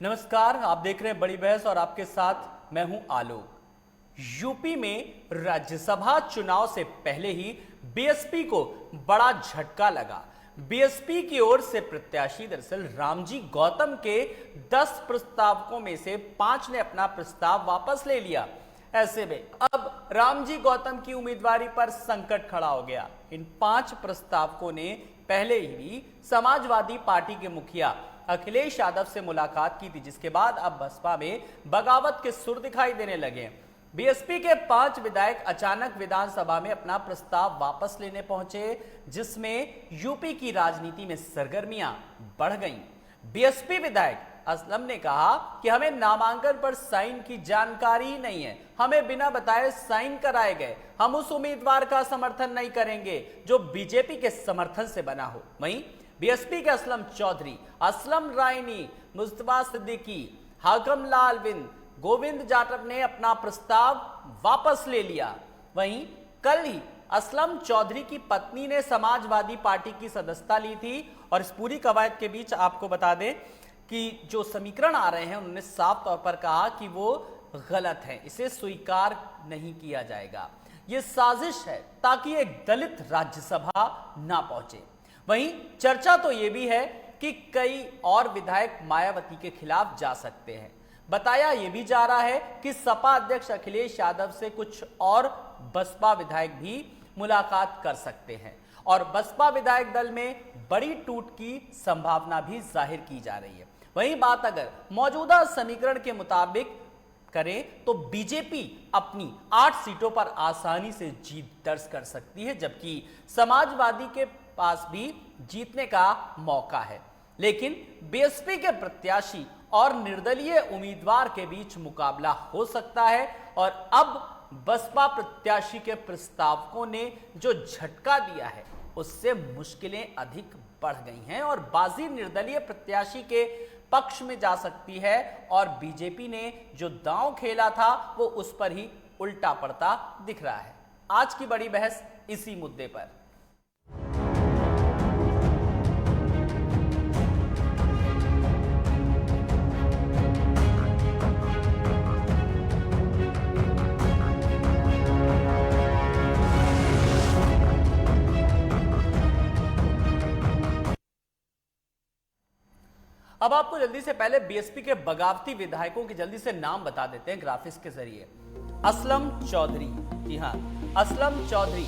नमस्कार, आप देख रहे हैं बड़ी बहस और आपके साथ मैं हूं आलोक। यूपी में राज्यसभा चुनाव से पहले ही बीएसपी को बड़ा झटका लगा। बीएसपी की ओर से प्रत्याशी दरअसल रामजी गौतम के 10 प्रस्तावकों में से 5 ने अपना प्रस्ताव वापस ले लिया। ऐसे में अब रामजी गौतम की उम्मीदवारी पर संकट खड़ा हो गया। इन 5 प्रस्तावकों ने पहले ही समाजवादी पार्टी के मुखिया अखिलेश यादव से मुलाकात की थी, जिसके बाद अब बसपा में बगावत के सुर दिखाई देने लगे। बीएसपी के 5 विधायक अचानक विधानसभा में अपना प्रस्ताव वापस लेने पहुंचे, जिसमें यूपी की राजनीति में सरगर्मियां बढ़ गईं। बीएसपी विधायक असलम ने कहा कि हमें नामांकन पर साइन की जानकारी ही नहीं है, हमें बिना बताए साइन कराए गए। हम उस उम्मीदवार का समर्थन नहीं करेंगे जो बीजेपी के समर्थन से बना हो। वहीं बीएसपी के असलम चौधरी, असलम रायनी, मुस्तफा सिद्दीकी, हाकम लाल बिन, गोविंद जाटव ने अपना प्रस्ताव वापस ले लिया। वहीं कल ही असलम चौधरी की पत्नी ने समाजवादी पार्टी की सदस्यता ली थी और इस पूरी कवायद के बीच आपको बता दें कि जो समीकरण आ रहे हैं उन्होंने साफ तौर पर कहा कि वो गलत है, इसे स्वीकार नहीं किया जाएगा। ये साजिश है ताकि एक दलित राज्यसभा ना पहुंचे। वहीं चर्चा तो ये भी है कि कई और विधायक मायावती के खिलाफ जा सकते हैं। बताया यह भी जा रहा है कि सपा अध्यक्ष अखिलेश यादव से कुछ और बसपा विधायक भी मुलाकात कर सकते हैं और बसपा विधायक दल में बड़ी टूट की संभावना भी जाहिर की जा रही है। वहीं बात अगर मौजूदा समीकरण के मुताबिक करें तो बीजेपी अपनी 8 सीटों पर आसानी से जीत दर्ज कर सकती है, जबकि समाजवादी के पास भी जीतने का मौका है। लेकिन बीएसपी के प्रत्याशी और निर्दलीय उम्मीदवार के बीच मुकाबला हो सकता है और अब बसपा प्रत्याशी के प्रस्तावकों ने जो झटका दिया है उससे मुश्किलें अधिक बढ़ गई हैं और बाजी निर्दलीय प्रत्याशी के पक्ष में जा सकती है और बीजेपी ने जो दांव खेला था वो उस पर ही उल्टा पड़ता दिख रहा है। आज की बड़ी बहस इसी मुद्दे पर। अब आपको जल्दी से पहले बीएसपी के बगावती विधायकों के जल्दी से नाम बता देते हैं ग्राफिक्स के जरिए। असलम चौधरी, जी हां, असलम चौधरी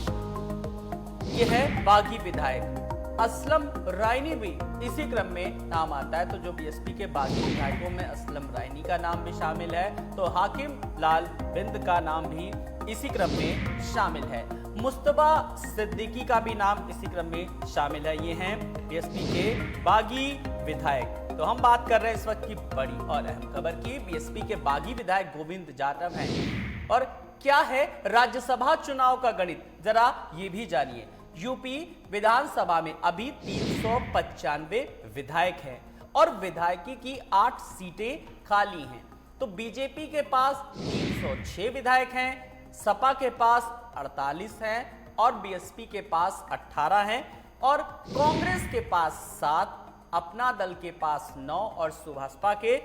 ये है बागी विधायक। असलम रायनी भी इसी क्रम में नाम आता है, तो जो बीएसपी के बागी विधायकों में असलम रायनी का नाम भी शामिल है, तो हाकिम लाल बिंद का नाम भी इसी क्रम में शामिल है। मुस्तफा सिद्दीकी का भी नाम इसी क्रम में शामिल है। ये हैं बीएसपी के बागी विधायक। तो हम बात कर रहे हैं इस वक्त की बड़ी और अहम खबर की। बीएसपी के बागी विधायक गोविंद जाटव हैं और क्या है राज्यसभा चुनाव का गणित, जरा ये भी जानिए। यूपी विधानसभा में अभी 395 विधायक हैं और विधायकी की 8 सीटें खाली हैं। तो बीजेपी के पास 306 विधायक हैं, सपा के पास 48 हैं और बीएसपी के पास 18 हैं और कांग्रेस के पास 7, अपना दल के पास 9 और सुभाषपा के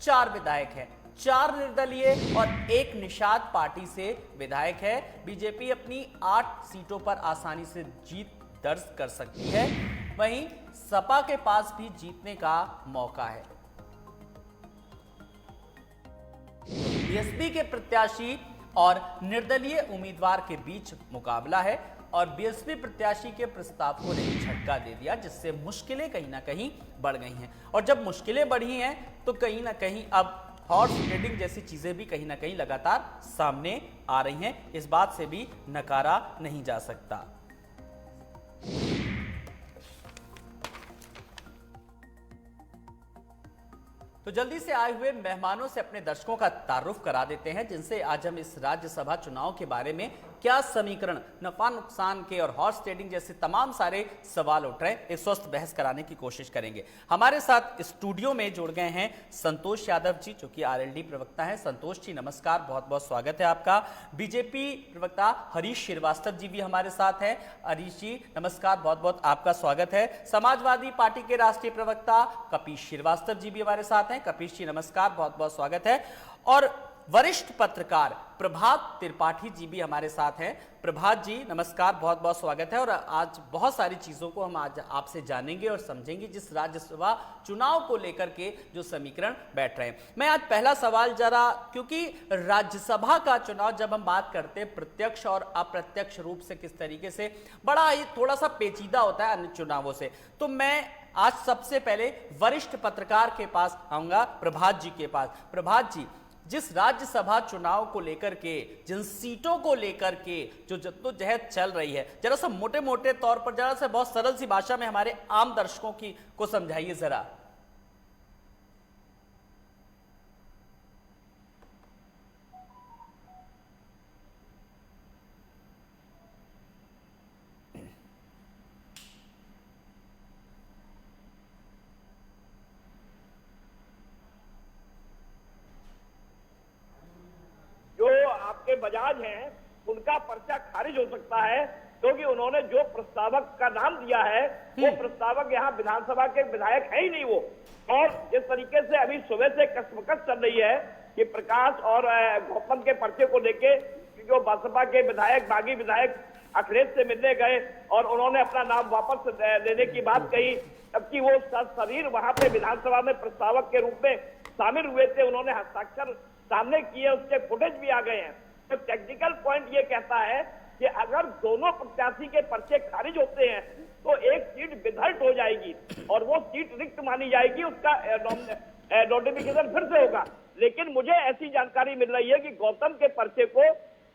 4 विधायक हैं। 4 निर्दलीय और 1 निषाद पार्टी से विधायक है। बीजेपी अपनी 8 सीटों पर आसानी से जीत दर्ज कर सकती है। वहीं सपा के पास भी जीतने का मौका है। बीएसपी के प्रत्याशी और निर्दलीय उम्मीदवार के बीच मुकाबला है और बीएसपी प्रत्याशी के प्रस्तावकों ने झटका दे दिया, जिससे मुश्किलें कहीं ना कहीं बढ़ गई हैं। और जब मुश्किलें बढ़ी हैं तो कहीं ना कहीं अब हॉर्स ट्रेडिंग जैसी चीजें भी कहीं ना कहीं लगातार सामने आ रही हैं। इस बात से भी नकारा नहीं जा सकता। तो जल्दी से आए हुए मेहमानों से अपने दर्शकों का तारुफ करा देते हैं, जिनसे आज हम इस राज्यसभा चुनाव के बारे में क्या समीकरण, नफा नुकसान के और हॉर्स ट्रेडिंग जैसे तमाम सारे सवाल उठ रहे हैं, एक स्वस्थ बहस कराने की कोशिश करेंगे। हमारे साथ स्टूडियो में जुड़ गए हैं संतोष यादव जी, जो कि आरएलडी प्रवक्ता हैं। संतोष जी नमस्कार, बहुत बहुत स्वागत है आपका। बीजेपी प्रवक्ता हरीश श्रीवास्तव जी भी हमारे साथ हैं। हरीश जी नमस्कार, बहुत बहुत आपका स्वागत है। समाजवादी पार्टी के राष्ट्रीय प्रवक्ता कपीश श्रीवास्तव जी भी हमारे साथ हैं। हैं कपीश जी, नमस्कार, बहुत बहुत स्वागत है। और वरिष्ठ पत्रकार प्रभात त्रिपाठी जी भी हमारे साथ हैं। प्रभात जी नमस्कार, बहुत बहुत स्वागत है। और आज बहुत सारी चीजों को हम आज आपसे जानेंगे और समझेंगे जिस राज्यसभा चुनाव को लेकर के जो समीकरण बैठ रहे हैं। मैं आज पहला सवाल जरा, क्योंकि राज्यसभा का चुनाव जब हम बात करते हैं प्रत्यक्ष और अप्रत्यक्ष रूप से किस तरीके से बड़ा ही थोड़ा सा पेचीदा होता है अन्य चुनावों से, तो मैं आज सबसे पहले वरिष्ठ पत्रकार के पास आऊंगा, प्रभात जी के पास। प्रभात जी, जिस राज्यसभा चुनाव को लेकर के, जिन सीटों को लेकर के जो जद्दोजहद चल रही है, जरा सा मोटे मोटे तौर पर, जरा सा बहुत सरल सी भाषा में हमारे आम दर्शकों की को समझाइए जरा। आपके बजाज हैं उनका पर्चा खारिज हो सकता है, क्योंकि उन्होंने जो प्रस्तावक का नाम दिया है वो प्रस्तावक यहाँ विधानसभा के विधायक है ही नहीं वो। और जिस तरीके से अभी सुबह से कसमकस चल रही है कि प्रकाश और गौतम के पर्चे को लेके, जो बसपा के विधायक, बागी विधायक अखिलेश से मिलने गए और उन्होंने अपना नाम वापस लेने की बात कही, जबकि वो शरीर वहां पे विधानसभा में प्रस्तावक के रूप में शामिल हुए थे, उन्होंने हस्ताक्षर सामने किए, उसके फुटेज भी आ गए हैं। तो टेक्निकल पॉइंट ये कहता है कि अगर दोनों प्रत्याशी के पर्चे खारिज होते हैं तो एक सीट विधर्ट हो जाएगी और वो सीट रिक्त मानी जाएगी, उसका नोटिफिकेशन फिर से होगा। लेकिन मुझे ऐसी जानकारी मिल रही है कि गौतम के पर्चे को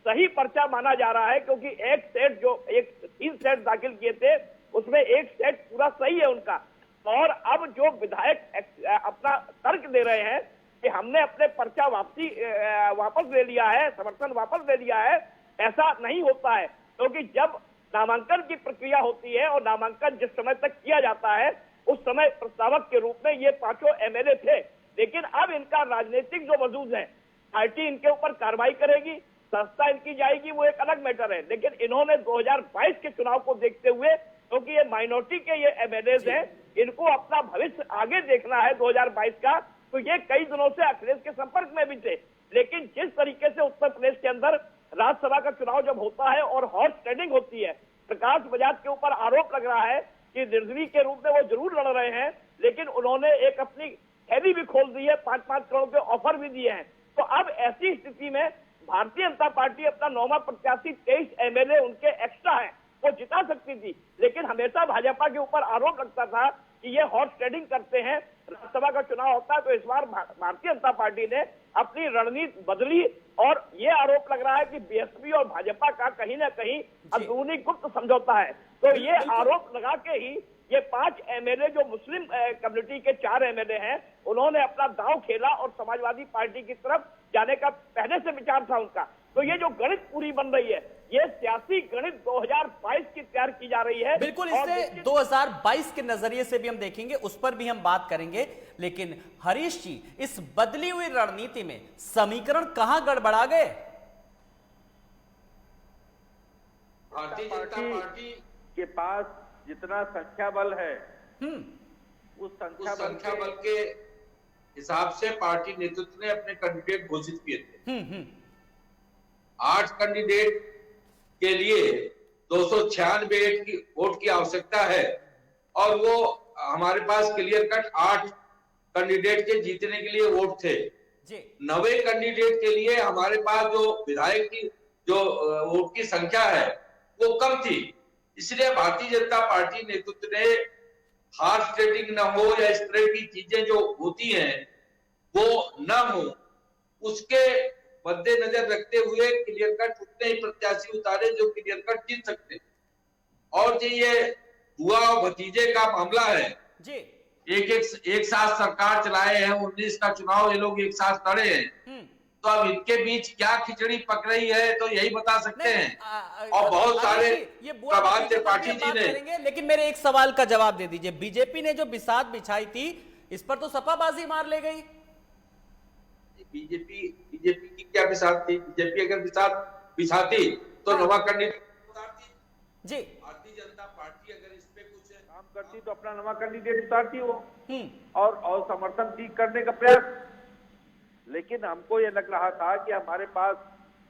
सही पर्चा माना जा रहा है, क्योंकि एक सेट, जो 3 सेट दाखिल किए थे उसमें एक सेट पूरा सही है उनका। और अब जो विधायक अपना तर्क दे रहे हैं कि हमने अपने पर्चा वापस ले लिया है, समर्थन वापस ले लिया है, ऐसा नहीं होता है, क्योंकि जब नामांकन की प्रक्रिया होती है और नामांकन जिस समय तक किया जाता है उस समय प्रस्तावक के रूप में ये 5 एमएलए थे। लेकिन अब इनका राजनीतिक जो वजूद है, पार्टी इनके ऊपर कार्रवाई करेगी, संस्था इनकी जाएगी, वो एक अलग मैटर है। लेकिन इन्होंने 2022 के चुनाव को देखते हुए, क्योंकि ये माइनॉरिटी के ये एमएलए हैं, इनको अपना भविष्य आगे देखना है 2022 का, तो ये कई दिनों से अखिलेश के संपर्क में भी थे। लेकिन जिस तरीके से उत्तर प्रदेश के अंदर राज्यसभा का चुनाव जब होता है और हॉर्स ट्रेडिंग होती है, प्रकाश बजाज के ऊपर आरोप लग रहा है कि निर्दलीय के रूप में वो जरूर लड़ रहे हैं, लेकिन उन्होंने एक अपनी थैली भी खोल दी है, 5-5 करोड़ के ऑफर भी दिए हैं। तो अब ऐसी स्थिति में भारतीय जनता पार्टी अपना 9वां प्रत्याशी 23 एमएलए उनके एक्स्ट्रा है, वो जिता सकती थी। लेकिन हमेशा भाजपा के ऊपर आरोप लगता था कि ये हॉर्स ट्रेडिंग करते हैं, राज्यसभा का चुनाव होता है तो इस बार भारतीय जनता पार्टी ने अपनी रणनीति बदली और ये आरोप लग रहा है कि बीएसपी और भाजपा का कहीं ना कहीं अंदरूनी गुप्त समझौता है। तो ये आरोप लगा के ही ये 5 एमएलए जो मुस्लिम कम्युनिटी के 4 एमएलए हैं, उन्होंने अपना दांव खेला और समाजवादी पार्टी की तरफ जाने का पहले से विचार था उनका। तो ये जो गणित पूरी बन रही है, ये सियासी गणित 2022 की तैयार की जा रही है। बिल्कुल, इससे 2022 के नजरिए से भी हम देखेंगे, उस पर भी हम बात करेंगे। लेकिन हरीश जी, इस बदली हुई रणनीति में समीकरण कहां गड़बड़ा गए? भारतीय जनता पार्टी के पास जितना संख्या बल है, उस संख्या बल के हिसाब से पार्टी नेतृत्व ने अपने कैंडिडेट घोषित किए थे। 8 कैंडिडेट के लिए 296 की वोट की आवश्यकता है और वो हमारे पास क्लियर कट 8 कैंडिडेट के जीतने के लिए वोट थे। 90 कैंडिडेट के लिए हमारे पास जो विधायक की जो वोट की संख्या है वो कम थी। इसलिए भारतीय जनता पार्टी नेतृत्व ने हार्स ट्रेडिंग न हो या इस तरह की चीजें जो होती हैं वो न हो, उसके मद्देनजर रखते हुए क्लियर कट उतने ही प्रत्याशी उतारे जो क्लियर कट जीत सकते। और जो ये बुआ और भतीजे का मामला है जी, एक साथ सरकार चलाए हैं, 19 का चुनाव ये लोग एक साथ लड़े हैं, तो अब इनके बीच क्या खिचड़ी पक रही है तो यही बता सकते हैं। और बहुत सारे प्रभात त्रिपाठी जी ने, लेकिन मेरे एक सवाल का जवाब दे दीजिए। बीजेपी ने जो बिसात बिछाई थी, इस पर तो सपा बाजी मार ले गई। बीजेपी की क्या बिसात थी? बीजेपी अगर बिसात बिछाती तो नवा कैंडिडेट उतारती जी। भारतीय जनता पार्टी अगर इस पे कुछ काम करती तो अपना नवा कैंडिडेट उतारती हो और समर्थन ठीक करने का प्रयास। लेकिन हमको ये लग रहा था कि हमारे पास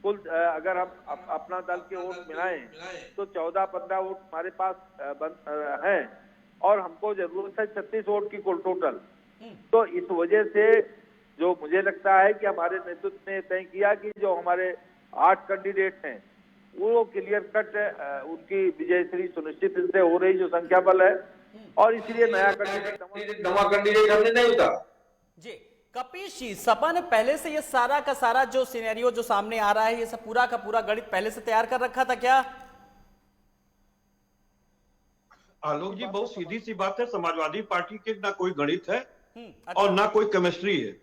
कुल अगर हम अपना दल के वोट मिलाएं तो 14-15 वोट हमारे पास हैं और हमको जरूरत है 36 वोट की कुल टोटल। तो इस वजह से जो मुझे लगता है कि हमारे नेतृत्व ने तय किया कि जो हमारे 8 कैंडिडेट हैं वो क्लियर कट उनकी विजयश्री सुनिश्चित से हो रही, जो संख्या बल है, और इसलिए नया कैंडिडेट हमने नहीं उतारा। जी कपीश जी, सपा ने पहले से ये सारा का सारा जो सिनेरियो जो सामने आ रहा है, ये सब पूरा का पूरा गणित पहले से तैयार कर रखा था क्या? आलोक जी, बहुत सीधी सी बात है, समाजवादी पार्टी के ना कोई गणित है और ना कोई केमिस्ट्री है।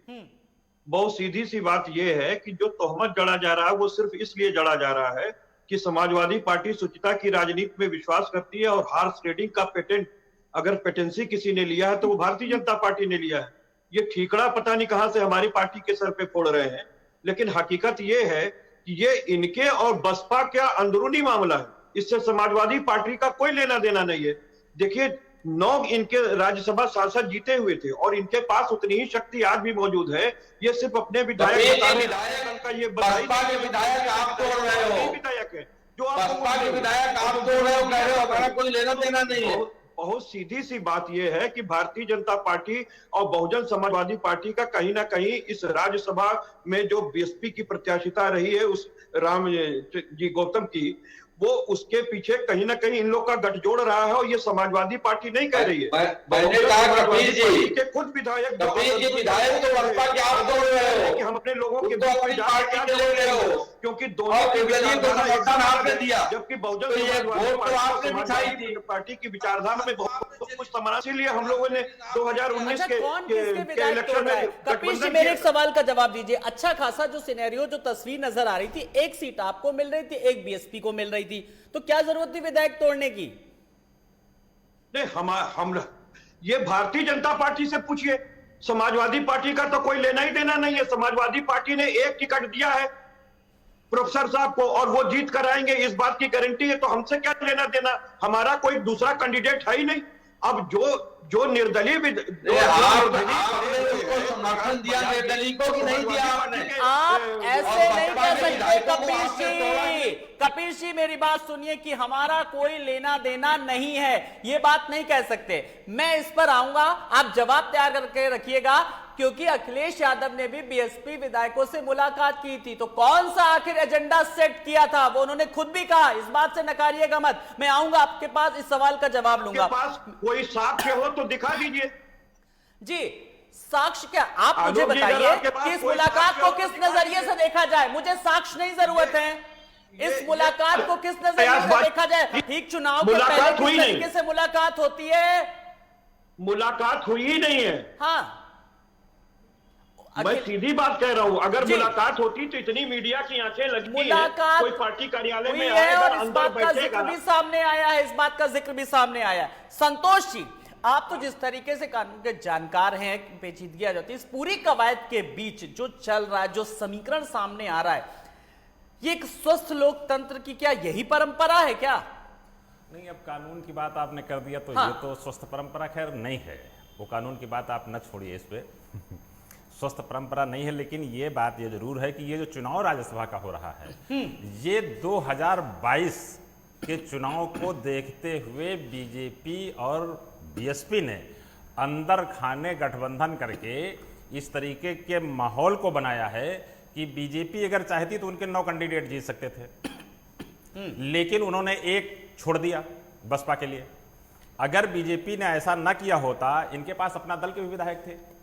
बहुत सीधी सी बात यह है कि जो तोहमत जड़ा जा रहा है वो सिर्फ इसलिए जड़ा जा रहा है कि समाजवादी पार्टी शुचिता की राजनीति में विश्वास करती है और हॉर्स ट्रेडिंग का पेटेंट अगर पेटेंसी किसी ने लिया है तो वो भारतीय जनता पार्टी ने लिया है। ये ठीकड़ा पता नहीं कहां से हमारी पार्टी के सर पे फोड़ रहे हैं, लेकिन हकीकत ये है कि ये इनके और बसपा का अंदरूनी मामला है, इससे समाजवादी पार्टी का कोई लेना देना नहीं है। देखिए 9 इनके राज्यसभा सांसद जीते हुए थे और इनके पास उतनी ही शक्ति आज भी मौजूद है। ये सिर्फ अपने विधायक का ये बसपा के विधायक आप तोड़ रहे हो, विधायक है जो बसपा के विधायक आप तोड़ रहे हो, कह रहे हो हमारा कोई लेना देना नहीं है। बहुत सीधी सी बात यह है कि भारतीय जनता पार्टी और बहुजन समाजवादी पार्टी का कहीं ना कहीं इस राज्यसभा में जो बीएसपी की प्रत्याशिता रही है उस राम जी गौतम की, वो उसके पीछे कहीं ना कहीं इन लोग का गठजोड़ रहा है और ये समाजवादी पार्टी नहीं कह रही है। मैंने कहा कपिल जी के खुद विधायक तो बसपा के आप तोड़ रहे हो कि हम अपने लोगों के तो अपनी पार्टी के ले रहे हो, क्योंकि दोनों के समर्थन आपने दिया, जबकि बहुजन पार्टी की विचारधारा में बहुत कुछ समान, इसीलिए हम लोगों ने 2019 के इलेक्शन में। कपिल जी मेरे एक सवाल का जवाब दीजिए। अच्छा खासा जो सिनेरियो जो तस्वीर नजर आ रही थी, एक सीट आपको मिल रही थी, एक बीएसपी को मिल रही थी, तो क्या जरूरत थी विधायक तोड़ने की? नहीं, हम ये भारतीय जनता पार्टी से पूछिए, समाजवादी पार्टी का तो कोई लेना ही देना नहीं है। समाजवादी पार्टी ने एक टिकट दिया है प्रोफेसर साहब को और वो जीत कर आएंगे, इस बात की गारंटी है, तो हमसे क्या लेना देना? हमारा कोई दूसरा कैंडिडेट है ही नहीं। अब जो निर्दलीय समर्थन दिया निर्दलीय को कि नहीं दिया आपने? आप ऐसे नहीं कह सकते कपिल जी। कपिल जी मेरी बात सुनिए कि हमारा कोई लेना देना नहीं है, ये बात नहीं कह सकते। मैं इस पर आऊंगा, आप जवाब तैयार करके रखिएगा, क्योंकि अखिलेश यादव ने भी बीएसपी विधायकों से मुलाकात की थी, तो कौन सा आखिर एजेंडा सेट किया था वो उन्होंने खुद भी कहा। इस बात से नकारिएगा मत, मैं आऊंगा आपके पास, इस सवाल का जवाब लूंगा। पास कोई साक्ष्य हो तो दिखा दीजिए। जी साक्ष्य क्या, आप मुझे बताइए कि इस मुलाकात को किस नजरिए से देखा जाए। मुझे साक्ष्य नहीं जरूरत है, इस मुलाकात को किस नजरिए से देखा जाए। ठीक चुनाव के पहले किस तरीके से मुलाकात होती है? मुलाकात हुई ही नहीं है। हाँ मैं सीधी बात कह रहा हूं, अगर मुलाकात होती तो इतनी मीडिया की आंखें लगती मुलाकात कोई पार्टी कार्यालय में है और इस बात का जिक्र भी सामने आया है, इस बात का जिक्र भी सामने आया है। संतोष जी, आप तो जिस तरीके से कानून के जानकार हैं, पेचीदगी आ जाती है, इस पूरी कवायद के बीच जो चल रहा है, जो समीकरण सामने आ रहा है, ये एक स्वस्थ लोकतंत्र की क्या यही परंपरा है क्या? नहीं, अब कानून की बात आपने कर दिया तो ये तो स्वस्थ परंपरा खैर नहीं है। वो कानून की बात आप न छोड़िए, इस पे स्वस्थ परंपरा नहीं है। लेकिन ये बात ये जरूर है कि ये जो चुनाव राज्यसभा का हो रहा है, ये 2022 के चुनाव को देखते हुए बीजेपी और बीएसपी ने अंदर खाने गठबंधन करके इस तरीके के माहौल को बनाया है कि बीजेपी अगर चाहती तो उनके 9 कैंडिडेट जीत सकते थे, लेकिन उन्होंने एक छोड़ दिया बसपा के लिए। अगर बीजेपी ने ऐसा ना किया होता, इनके पास अपना दल के भी विधायक थे,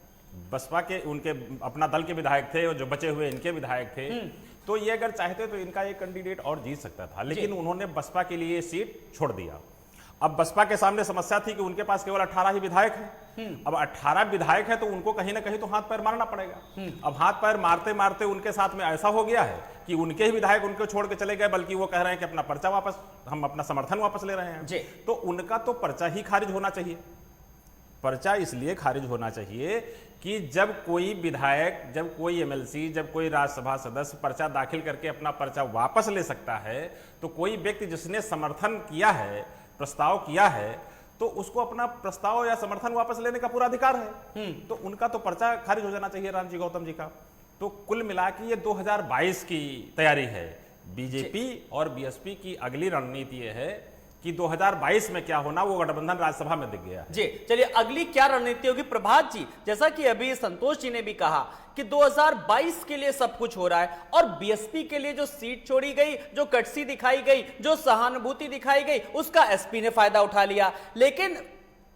बसपा के उनके अपना दल के विधायक थे और जो बचे हुए इनके विधायक थे, तो ये अगर चाहते तो इनका एक कैंडिडेट और जीत सकता था, लेकिन उन्होंने बसपा के लिए सीट छोड़ दिया। अब बसपा के सामने समस्या थी कि उनके पास केवल 18 ही विधायक हैं। अब 18 विधायक है तो उनको कहीं ना कहीं तो हाथ पैर मारना पड़ेगा। अब हाथ पैर मारते मारते उनके साथ में ऐसा हो गया है कि उनके ही विधायक उनको छोड़ के चले गए, बल्कि वो कह रहे हैं कि अपना पर्चा वापस, हम अपना समर्थन वापस ले रहे हैं। तो उनका तो पर्चा ही खारिज होना चाहिए। पर्चा इसलिए खारिज होना चाहिए कि जब कोई विधायक, जब कोई एमएलसी, जब कोई राज्यसभा सदस्य पर्चा दाखिल करके अपना पर्चा वापस ले सकता है, तो कोई व्यक्ति जिसने समर्थन किया है, प्रस्ताव किया है, तो तो उसको अपना प्रस्ताव या समर्थन वापस लेने का पूरा अधिकार है। तो उनका तो पर्चा खारिज हो जाना चाहिए रामजी गौतम जी का। तो कुल मिला के ये 2022 की तैयारी है। बीजेपी और बीएसपी की अगली रणनीति ये है कि 2022 में क्या होना वो गठबंधन राज्यसभा में दिख गया। जी चलिए, अगली क्या रणनीति होगी प्रभात जी? जैसा कि अभी संतोष जी ने भी कहा कि 2022 के लिए सब कुछ हो रहा है और बीएसपी के लिए जो सीट छोड़ी गई, जो कटसी दिखाई गई, जो सहानुभूति दिखाई गई, उसका एसपी ने फायदा उठा लिया। लेकिन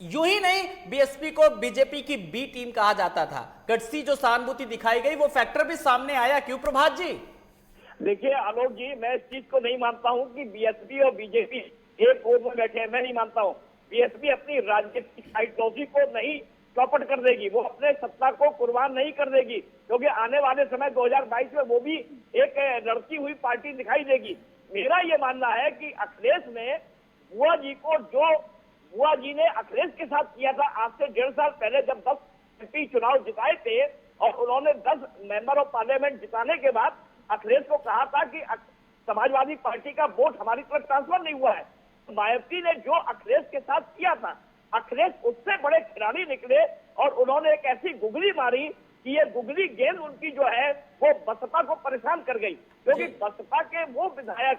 यूं ही नहीं, बीएसपी को बीजेपी की बी टीम कहा जाता था। कटसी जो सहानुभूति दिखाई गई वो फैक्टर भी सामने आया। क्यों प्रभात जी? देखिए आलोक जी, मैं इस चीज को नहीं मानता हूं कि बीएसपी और बीजेपी एक ओर में बैठे हैं। मैं नहीं मानता हूं। बीएसपी अपनी राजनीतिक आइडियोलॉजी को नहीं चौपट कर देगी, वो अपने सत्ता को कुर्बान नहीं कर देगी, क्योंकि आने वाले समय 2022 में वो भी एक लड़ती हुई पार्टी दिखाई देगी। मेरा ये मानना है कि अखिलेश ने बुआ जी को, जो बुआ जी ने अखिलेश के साथ किया था आज से 1.5 साल पहले, जब 10 एमपी चुनाव जिताए थे और उन्होंने 10 मेंबर ऑफ पार्लियामेंट जिताने के बाद अखिलेश को कहा था कि समाजवादी पार्टी का वोट हमारी तरफ ट्रांसफर नहीं हुआ है। मायावती ने जो अखिलेश के साथ किया था, अखिलेश उससे बड़े खिलाड़ी निकले और उन्होंने एक ऐसी गुगली मारी कि ये गुगली गेंद उनकी जो है वो बसपा को परेशान कर गई, क्योंकि बसपा के वो विधायक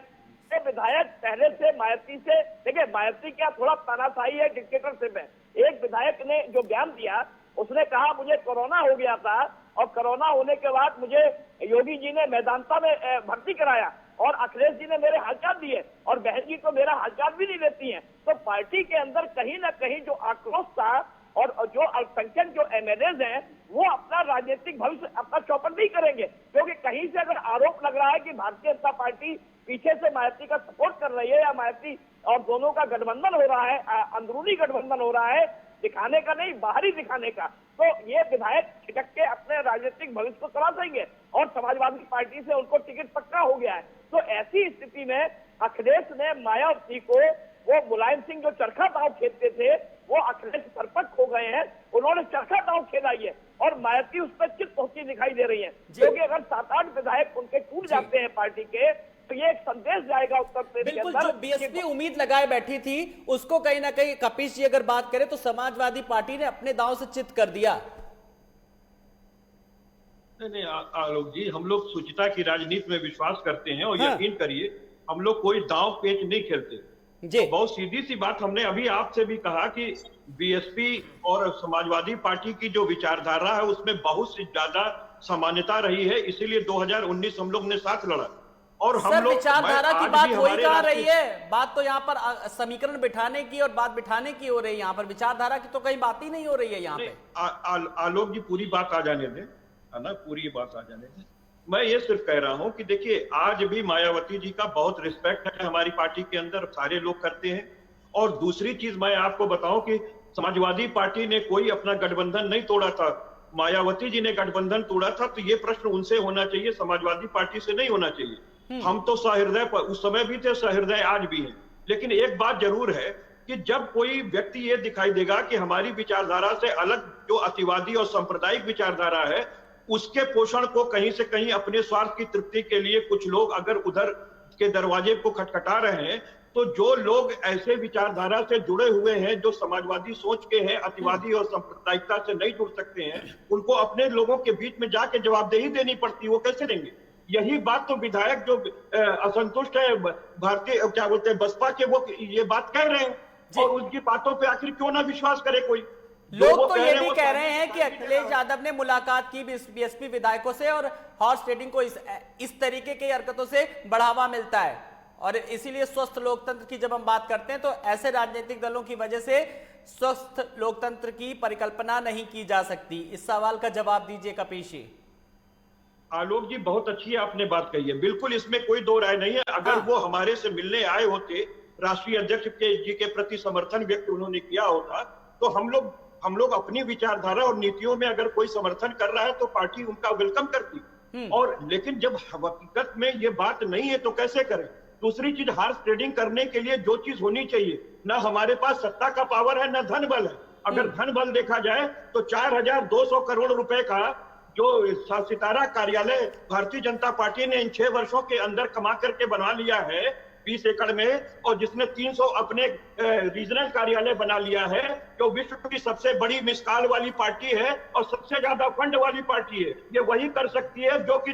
पहले से मायावती से, देखिए मायावती क्या थोड़ा तानाशाही है, डिक्टेटरशिप है। एक विधायक ने जो बयान दिया, उसने कहा मुझे कोरोना हो गया था और कोरोना होने के बाद मुझे योगी जी ने मेदांता में भर्ती कराया और अखिलेश जी ने मेरे हालचाल दिए और बहन जी तो मेरा हालचाल भी नहीं लेती हैं। तो पार्टी के अंदर कहीं ना कहीं जो आक्रोश था और जो अल्पसंख्यक जो एमएलएज हैं वो अपना राजनीतिक भविष्य अपना चौपट नहीं करेंगे, क्योंकि कहीं से अगर आरोप लग रहा है कि भारतीय जनता पार्टी पीछे से मायावती का सपोर्ट कर रही है या मायावती और दोनों का गठबंधन हो रहा है, अंदरूनी गठबंधन हो रहा है, दिखाने का नहीं बाहरी दिखाने का, तो ये विधायक छिटक के अपने राजनीतिक भविष्य को चला देंगे और समाजवादी पार्टी से उनको टिकट पक्का हो गया है। तो ऐसी स्थिति में अखिलेश ने मायावती को, वो मुलायम सिंह जो चरखा दांव खेलते थे वो अखिलेश परपक्ष हो गए हैं, उन्होंने चरखा दांव खेला है और मायावती उस पर चित होती दिखाई दे रही है, क्योंकि अगर 7-8 विधायक उनके टूट जाते हैं पार्टी के, तो ये एक संदेश जाएगा उत्तर प्रदेश के अंदर। जो बीएसपी उम्मीद लगाए बैठी थी उसको कहीं ना कहीं कपिश जी अगर बात करें तो समाजवादी पार्टी ने अपने दांव से चित कर दिया। नहीं आलोक जी, हम लोग शुचिता की राजनीति में विश्वास करते हैं और यकीन करिए हम लोग कोई दांव पेच नहीं खेलते जी। तो बहुत सीधी सी बात हमने अभी आपसे भी कहा कि बीएसपी और समाजवादी पार्टी की जो विचारधारा है उसमें बहुत सी ज्यादा सामान्यता रही है, इसीलिए 2019 हम लोग ने साथ लड़ा। और हम लोग विचारधारा की बात हो ही कहाँ रही है? बात तो यहाँ पर समीकरण बिठाने की और बात बिठाने की हो रही है, यहाँ पर विचारधारा की तो कहीं बात ही नहीं हो रही है यहाँ पे। आलोक जी पूरी बात आ जाने दें, है ना, पूरी बात आ जाने दें। मैं ये सिर्फ कह रहा हूं कि देखिए आज भी मायावती जी का बहुत रिस्पेक्ट है हमारी पार्टी के अंदर, सारे लोग करते हैं। और दूसरी चीज मैं आपको बताऊं कि समाजवादी पार्टी ने कोई अपना गठबंधन नहीं तोड़ा था, मायावती जी ने गठबंधन तोड़ा था। तो ये प्रश्न उनसे होना चाहिए, समाजवादी पार्टी से नहीं होना चाहिए। हम तो सहृदय उस समय भी थे, सहृदय आज भी हैं। लेकिन एक बात जरूर है कि जब कोई व्यक्ति ये दिखाई देगा कि हमारी विचारधारा से अलग जो अतिवादी और सांप्रदायिक विचारधारा है उसके पोषण को कहीं से कहीं अपने स्वार्थ की तृप्ति के लिए कुछ लोग अगर उधर के दरवाजे को खटखटा रहे हैं, तो जो लोग ऐसे विचारधारा से जुड़े हुए हैं, जो समाजवादी सोच के हैं, अतिवादी और सांप्रदायिकता से नहीं जुड़ सकते हैं, उनको अपने लोगों के बीच में जाके जवाबदेही देनी पड़ती, वो कैसे देंगे? यही बात तो विधायक जो असंतुष्ट है भारतीय क्या बोलते हैं बसपा के, वो ये बात कह रहे हैं और उनकी बातों पे आखिर क्यों ना विश्वास करे कोई? लोग तो ये भी कह रहे हैं कि अखिलेश यादव ने मुलाकात की बीएसपी विधायकों से और हॉर्स ट्रेडिंग को इस तरीके की हरकतों से बढ़ावा मिलता है और इसीलिए स्वस्थ लोकतंत्र की जब हम बात करते हैं तो ऐसे राजनीतिक दलों की वजह से स्वस्थ लोकतंत्र की परिकल्पना नहीं की जा सकती। इस सवाल का जवाब दीजिए कपिश जी। आलोक जी बहुत अच्छी आपने बात कही है, बिल्कुल इसमें कोई दो राय नहीं है। अगर वो हमारे से मिलने आए होते, राष्ट्रीय अध्यक्ष जी के प्रति समर्थन व्यक्त उन्होंने किया होता, तो हम लोग अपनी विचारधारा और नीतियों में अगर कोई समर्थन कर रहा है तो पार्टी उनका वेलकम करती। और लेकिन जब हकीकत में ये बात नहीं है तो कैसे करें? दूसरी चीज, हार्स ट्रेडिंग करने के लिए जो चीज होनी चाहिए, ना हमारे पास सत्ता का पावर है ना धन बल है। अगर धन बल देखा जाए तो 4200 करोड़ रुपए का जो सितारा कार्यालय भारतीय जनता पार्टी ने इन 6 वर्षों के अंदर कमा करके बना लिया है, 20 एकड़ में, और जिसने 300 अपने रीजनल कार्यालय बना लिया है, जो विश्व की सबसे बड़ी मिसाल वाली पार्टी है और सबसे ज्यादा फंड वाली पार्टी है, ये वही कर सकती है जो कि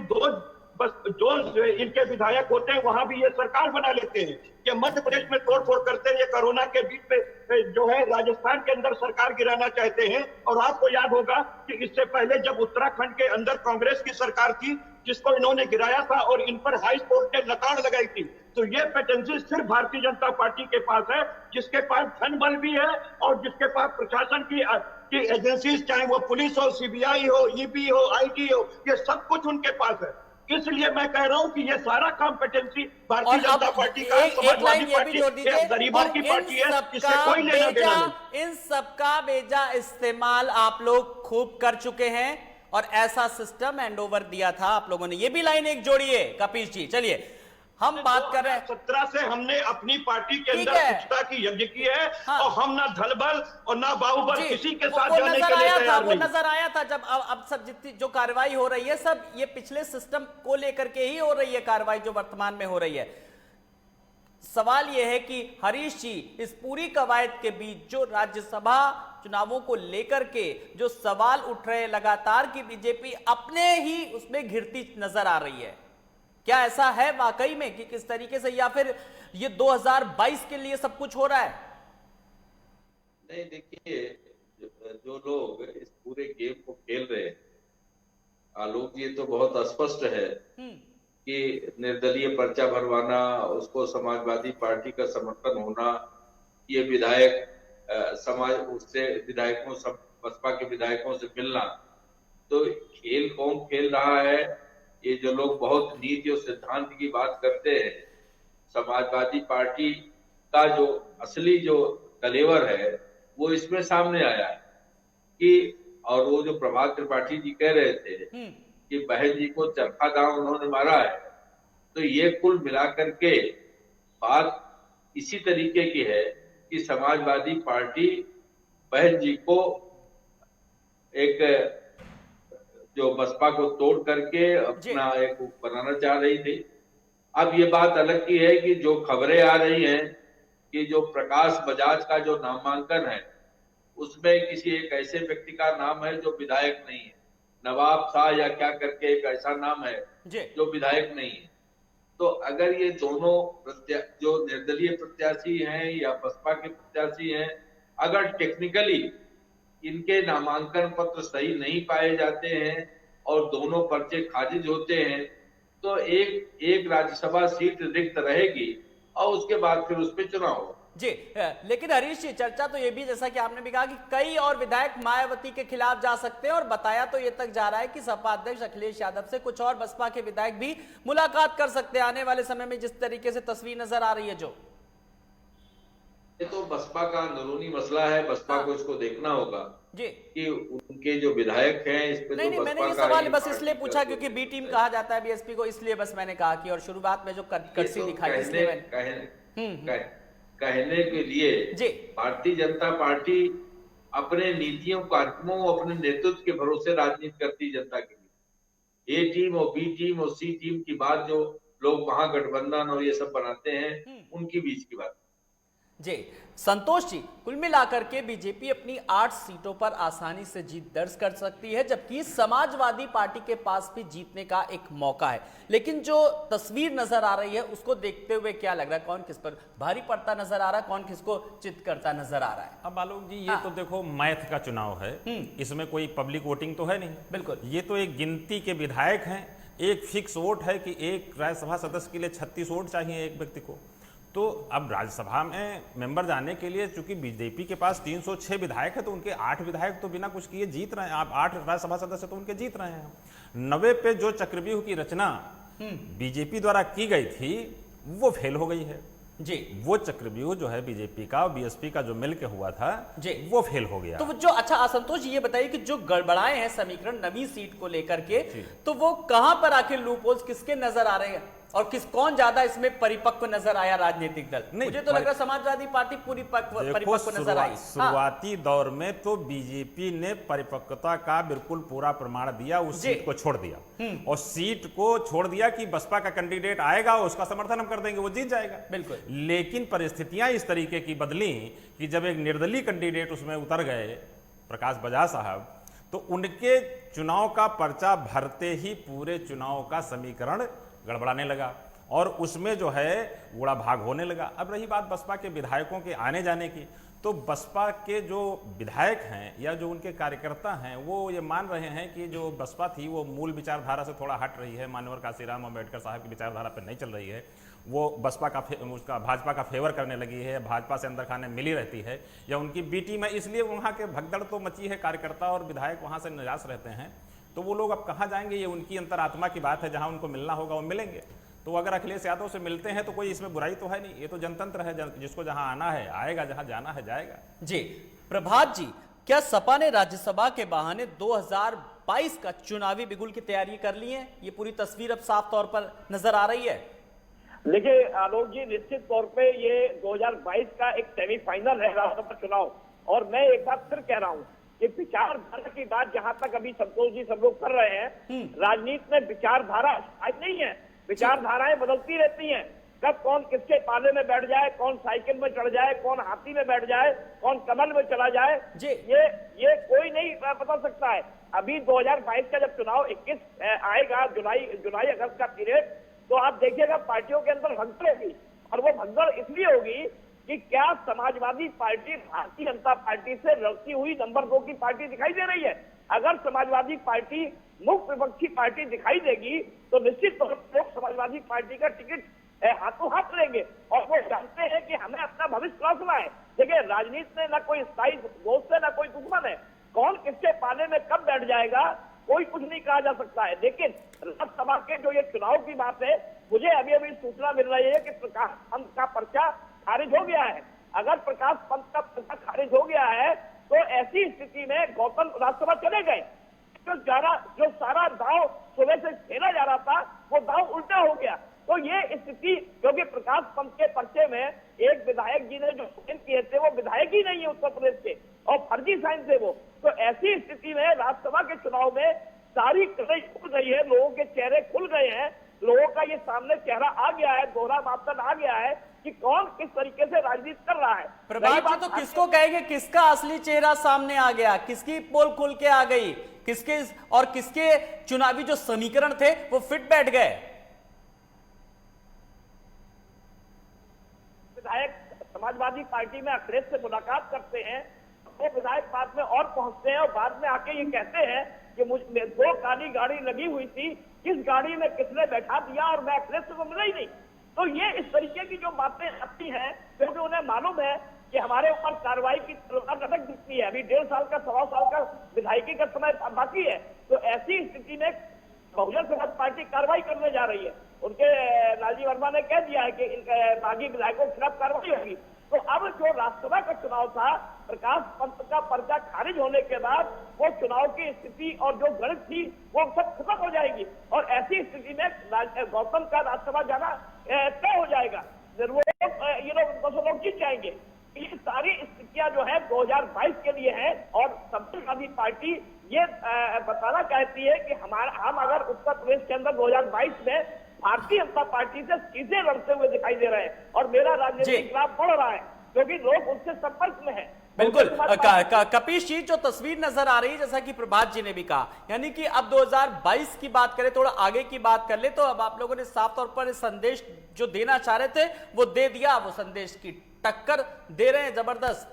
जो इनके विधायक होते हैं वहां भी ये सरकार बना लेते हैं। ये मध्य प्रदेश में तोड़फोड़ करते हैं, ये कोरोना के बीच में जो है राजस्थान के अंदर सरकार गिराना चाहते हैं। और आपको याद होगा कि इससे पहले जब उत्तराखंड के अंदर कांग्रेस की सरकार थी, जिसको इन्होंने गिराया था और इन पर हाई कोर्ट ने नकार लगाई थी। तो ये पेटेंसी सिर्फ भारतीय जनता पार्टी के पास है, जिसके पास धन बल भी है और जिसके पास प्रशासन की एजेंसीज, चाहे वो पुलिस हो, सीबीआई हो, ईडी हो, आईटी हो, ये सब कुछ उनके पास है। इसलिए मैं कह रहा हूं कि ये सारा कॉम्पिटेंसी भारतीय जनता पार्टी का, समाजवादी पार्टी, गरीबों की पार्टी है, इससे कोई लेना देना नहीं। इन सबका बेजा इस्तेमाल आप लोग खूब कर चुके हैं और ऐसा सिस्टम हैंड ओवर दिया था आप लोगों ने। ये भी लाइन एक जोड़ी है कपीश जी। चलिए हम बात कर रहे हैं 17 से हमने अपनी पार्टी के अंदर शिक्षा की यज्ञ की है। हाँ। और हम ना धलबल और ना बाहुबल किसी के साथ जाने के लिए तैयार नहीं। वो नजर आया था जब अब सब जितनी जो कार्रवाई हो रही है सब ये पिछले सिस्टम को लेकर के ही हो रही है कार्रवाई जो वर्तमान में हो रही है। सवाल यह है कि हरीश जी इस पूरी कवायद के बीच जो राज्यसभा चुनावों को लेकर के जो सवाल उठ रहे लगातार कि बीजेपी अपने ही उसमें घिरती नजर आ रही है, क्या ऐसा है वाकई में कि किस तरीके से, या फिर ये 2022 के लिए सब कुछ हो रहा है? नहीं, देखिए जो लोग इस पूरे गेम को खेल रहे हैं, आलोक, ये तो बहुत स्पष्ट है कि निर्दलीय पर्चा भरवाना, उसको समाजवादी पार्टी का समर्थन होना, ये विधायक समाज उससे विधायकों बसपा के विधायकों से मिलना, तो खेल कौन खेल रहा है? ये जो लोग बहुत नीति और सिद्धांत की बात करते हैं, समाजवादी पार्टी का जो असली जो कलेवर है वो इसमें सामने आया है कि, और वो जो प्रभात त्रिपाठी जी कह रहे थे कि बहन जी को चरखा दाव उन्होंने मारा है, तो ये कुल मिलाकर के बात इसी तरीके की है कि समाजवादी पार्टी बहन जी को एक जो बसपा को तोड़ करके अपना एक बनाना चाह रही थी। अब ये बात अलग की है कि जो खबरें आ रही हैं कि जो प्रकाश बजाज का जो नामांकन है उसमें किसी एक ऐसे व्यक्ति का नाम है जो विधायक नहीं है, नवाब शाह या क्या करके एक ऐसा नाम है जो विधायक नहीं है। तो अगर ये दोनों जो निर्दलीय प्रत्याशी हैं या बसपा के प्रत्याशी हैं, अगर टेक्निकली इनके नामांकन पत्र सही नहीं पाए जाते हैं और दोनों पर्चे खारिज होते हैं, तो एक राज्यसभा सीट रिक्त रहेगी और उसके बाद फिर उस पर चुनाव होगा। जी, लेकिन हरीश जी चर्चा तो ये भी, जैसा कि आपने भी कहा कि कई और विधायक मायावती के खिलाफ जा सकते हैं और बताया तो ये तक जा रहा है कि सपा अध्यक्ष अखिलेश यादव से कुछ और बसपा के विधायक भी मुलाकात कर सकते हैं आने वाले समय में, जिस तरीके से तस्वीर नजर आ रही है। जो ये तो बसपा का अंदरूनी मसला है, बसपा को इसको देखना होगा जी कि उनके जो विधायक हैं इस पे। नहीं, मैंने ये सवाल बस इसलिए पूछा क्योंकि बी टीम कहा जाता है बीएसपी को, इसलिए बस मैंने कहा कि, और शुरुआत में जो कर्सी दिखाई इसलिए कहने के लिए भारतीय जनता पार्टी अपने नीतियों कार्यक्रमों अपने नेतृत्व के भरोसे राजनीति करती जनता के लिए। ए टीम और बी टीम और सी टीम की बात जो लोग महागठबंधन और ये सब बनाते हैं उनकी बीच की बात। जी संतोष जी, कुल मिलाकर के बीजेपी अपनी 8 सीटों पर आसानी से जीत दर्ज कर सकती है, जबकि समाजवादी पार्टी के पास भी जीतने का एक मौका है। लेकिन जो तस्वीर नजर आ रही है उसको देखते हुए क्या लग रहा है, कौन किस पर भारी पड़ता नजर आ रहा है, कौन किसको चित करता नजर आ रहा है? अब आलोक जी ये तो देखो मैथ का चुनाव है, इसमें कोई पब्लिक वोटिंग तो है नहीं। बिल्कुल, ये तो एक गिनती के विधायक हैं, एक फिक्स वोट है कि एक राज्यसभा सदस्य के लिए 36 वोट चाहिए एक व्यक्ति को। तो अब राज्यसभा में मेंबर जाने के लिए चूंकि बीजेपी के पास 306 विधायक है तो उनके 8 विधायक तो बिना कुछ किए जीत रहे हैं। आप 8 राज्यसभा सदस्य तो उनके जीत रहे हैं। 90 पे जो चक्रव्यूह की रचना बीजेपी द्वारा की गई थी वो फेल हो गई है जी। वो चक्रव्यूह जो है बीजेपी का और बीएसपी का जो मिलकर हुआ था जी, वो फेल हो गया। तो जो अच्छा असंतोष जी ये बताइए कि जो गड़बड़ाए हैं समीकरण नवी सीट को लेकर के, तो वो कहां पर आखिर लूपहोल्स किसके नजर आ रहे हैं? कौन ज्यादा इसमें परिपक्व नजर आया राजनीतिक दल? नहीं, मुझे तो लग रहा है समाजवादी पार्टी पूरी परिपक्व नजर आई। शुरुआती दौर में तो बीजेपी ने परिपक्वता का बिल्कुल पूरा प्रमाण दिया, उस सीट को छोड़ दिया और सीट को छोड़ दिया कि बसपा का कैंडिडेट आएगा उसका समर्थन हम कर देंगे, वो जीत जाएगा। बिल्कुल। लेकिन परिस्थितियां इस तरीके की बदली कि जब एक निर्दलीय कैंडिडेट उसमें उतर गए, प्रकाश बजाज साहब, तो उनके चुनाव का पर्चा भरते ही पूरे चुनाव का समीकरण गड़बड़ाने लगा और उसमें जो है उड़ा भाग होने लगा। अब रही बात बसपा के विधायकों के आने जाने की, तो बसपा के जो विधायक हैं या जो उनके कार्यकर्ता हैं वो ये मान रहे हैं कि जो बसपा थी वो मूल विचारधारा से थोड़ा हट रही है, माननीय काशीराम अम्बेडकर साहब की विचारधारा पर नहीं चल रही है, वो बसपा का उसका भाजपा का फेवर करने लगी है, भाजपा से अंदर खाने मिली रहती है या उनकी बी टीम है, इसलिए वहाँ के भगदड़ तो मची है, कार्यकर्ता और विधायक वहाँ से निराश रहते हैं। तो वो लोग अब कहाँ जाएंगे, ये उनकी अंतरात्मा की बात है, जहाँ उनको मिलना होगा वो मिलेंगे। तो अगर अखिलेश यादव से मिलते हैं तो कोई इसमें बुराई तो है नहीं, ये तो जनतंत्र है, जिसको जहाँ आना है आएगा, जहाँ जाना है जाएगा। जी प्रभात जी, क्या सपा ने राज्यसभा के बहाने 2022 का चुनावी बिगुल की तैयारी कर ली है? ये पूरी तस्वीर अब साफ तौर पर नजर आ रही है। देखिए आलोक जी, निश्चित तौर पे ये 2022 का एक सेमीफाइनल है राज्यसभा चुनाव, और मैं एक बात फिर कह रहा हूँ कि विचारधारा की बात जहां तक अभी संतोष जी सब लोग कर रहे हैं, राजनीति में विचारधारा आज नहीं है, विचारधाराएं बदलती रहती हैं। कब कौन किसके पाले में बैठ जाए, कौन साइकिल में चढ़ जाए, कौन हाथी में बैठ जाए, कौन कमल में चला जाए, ये कोई नहीं बता सकता है। अभी 2022 का जब चुनाव 21 आएगा, जुलाई अगस्त का पीरियड, तो आप देखिएगा पार्टियों के अंदर भगदड़ होगी, और वो भगदड़ इसलिए होगी कि क्या समाजवादी पार्टी भारतीय जनता पार्टी से लड़ती हुई नंबर 2 की पार्टी दिखाई दे रही है। अगर समाजवादी पार्टी मुख्य विपक्षी पार्टी दिखाई देगी तो निश्चित तौर पर लोग समाजवादी पार्टी का टिकट हाथों हाथ लेंगे, और वो जानते हैं कि हमें अपना भविष्य तलाशना है। देखिए राजनीति में न कोई स्थायी दोस्त है, न कोई दुश्मन है, कौन किसके पाले में कब बैठ जाएगा कोई कुछ नहीं कहा जा सकता है। लेकिन राज्यसभा के जो ये चुनाव की बात है, मुझे अभी अभी सूचना मिल रही है कि प्रकाश पंत का पर्चा खारिज हो गया है। अगर प्रकाश पंत का पर्चा खारिज हो गया है तो ऐसी स्थिति में गौतम राज्यसभा चले गए, जो सारा दांव सुबह से खेला जा रहा था वो दांव उल्टा हो गया। तो ये स्थिति, क्योंकि प्रकाश पंत के पर्चे में एक विधायक जी ने जो साइन किए थे वो विधायक ही नहीं है उत्तर प्रदेश के, और फर्जी साइन थे वो। तो ऐसी स्थिति में राज्यसभा के चुनाव में सारी कड़े खुल गई है, लोगों के चेहरे खुल गए हैं, लोगों का ये सामने चेहरा आ गया है, दोहरा मापदंड आ गया है कि कौन किस तरीके से राजनीति कर रहा है। प्रभात जी, तो किसको कहेंगे किसका असली चेहरा सामने आ गया, किसकी पोल खुल के आ गई, किसके चुनावी जो समीकरण थे वो फिट बैठ गए? विधायक समाजवादी पार्टी में अखिलेश से मुलाकात करते हैं, वो विधायक बाद में और पहुंचते हैं और बाद में आके ये कहते हैं कि मुझे 2 काली गाड़ी लगी हुई थी, किस गाड़ी में किसने बैठा दिया और मैं अखिलेश से मिला ही नहीं। तो ये इस तरीके की जो बातें आती हैं, क्योंकि उन्हें मालूम है कि हमारे ऊपर कार्रवाई की लटक दिखती है, अभी 1.5 साल का 1.25 साल का विधायकी का समय बाकी है। तो ऐसी स्थिति में बहुजन समाज पार्टी कार्रवाई करने जा रही है। उनके लालजी वर्मा ने कह दिया है कि बागी विधायकों के खिलाफ कार्रवाई होगी। तो अब जो राज्यसभा का चुनाव था, प्रकाश पंत का पर्चा खारिज होने के बाद वो चुनाव की स्थिति और जो गणित थी वो सब खत्म हो जाएगी, और ऐसी स्थिति में गौतम का राज्यसभा जाना तय हो जाएगा। ये लोग जीत जाएंगे। ये सारी स्थितियां जो है 2022 के लिए है, और समाजवादी पार्टी ये बताना चाहती है कि हम अगर उत्तर प्रदेश के अंदर 2022 में भारतीय जनता पार्टी से सीधे लड़ते हुए दिखाई दे रहे हैं, और मेरा राजनीतिक लाभ बढ़ रहा है क्योंकि लोग उनसे संपर्क में हैं। बिल्कुल कपीश जी, जो तस्वीर नजर आ रही है जैसा कि प्रभात जी ने भी कहा, यानी कि अब 2022 की बात करें, थोड़ा आगे की बात कर ले, तो अब आप लोगों ने साफ तौर पर संदेश जो देना चाह रहे थे वो दे दिया, वो संदेश की टक्कर दे रहे हैं जबरदस्त।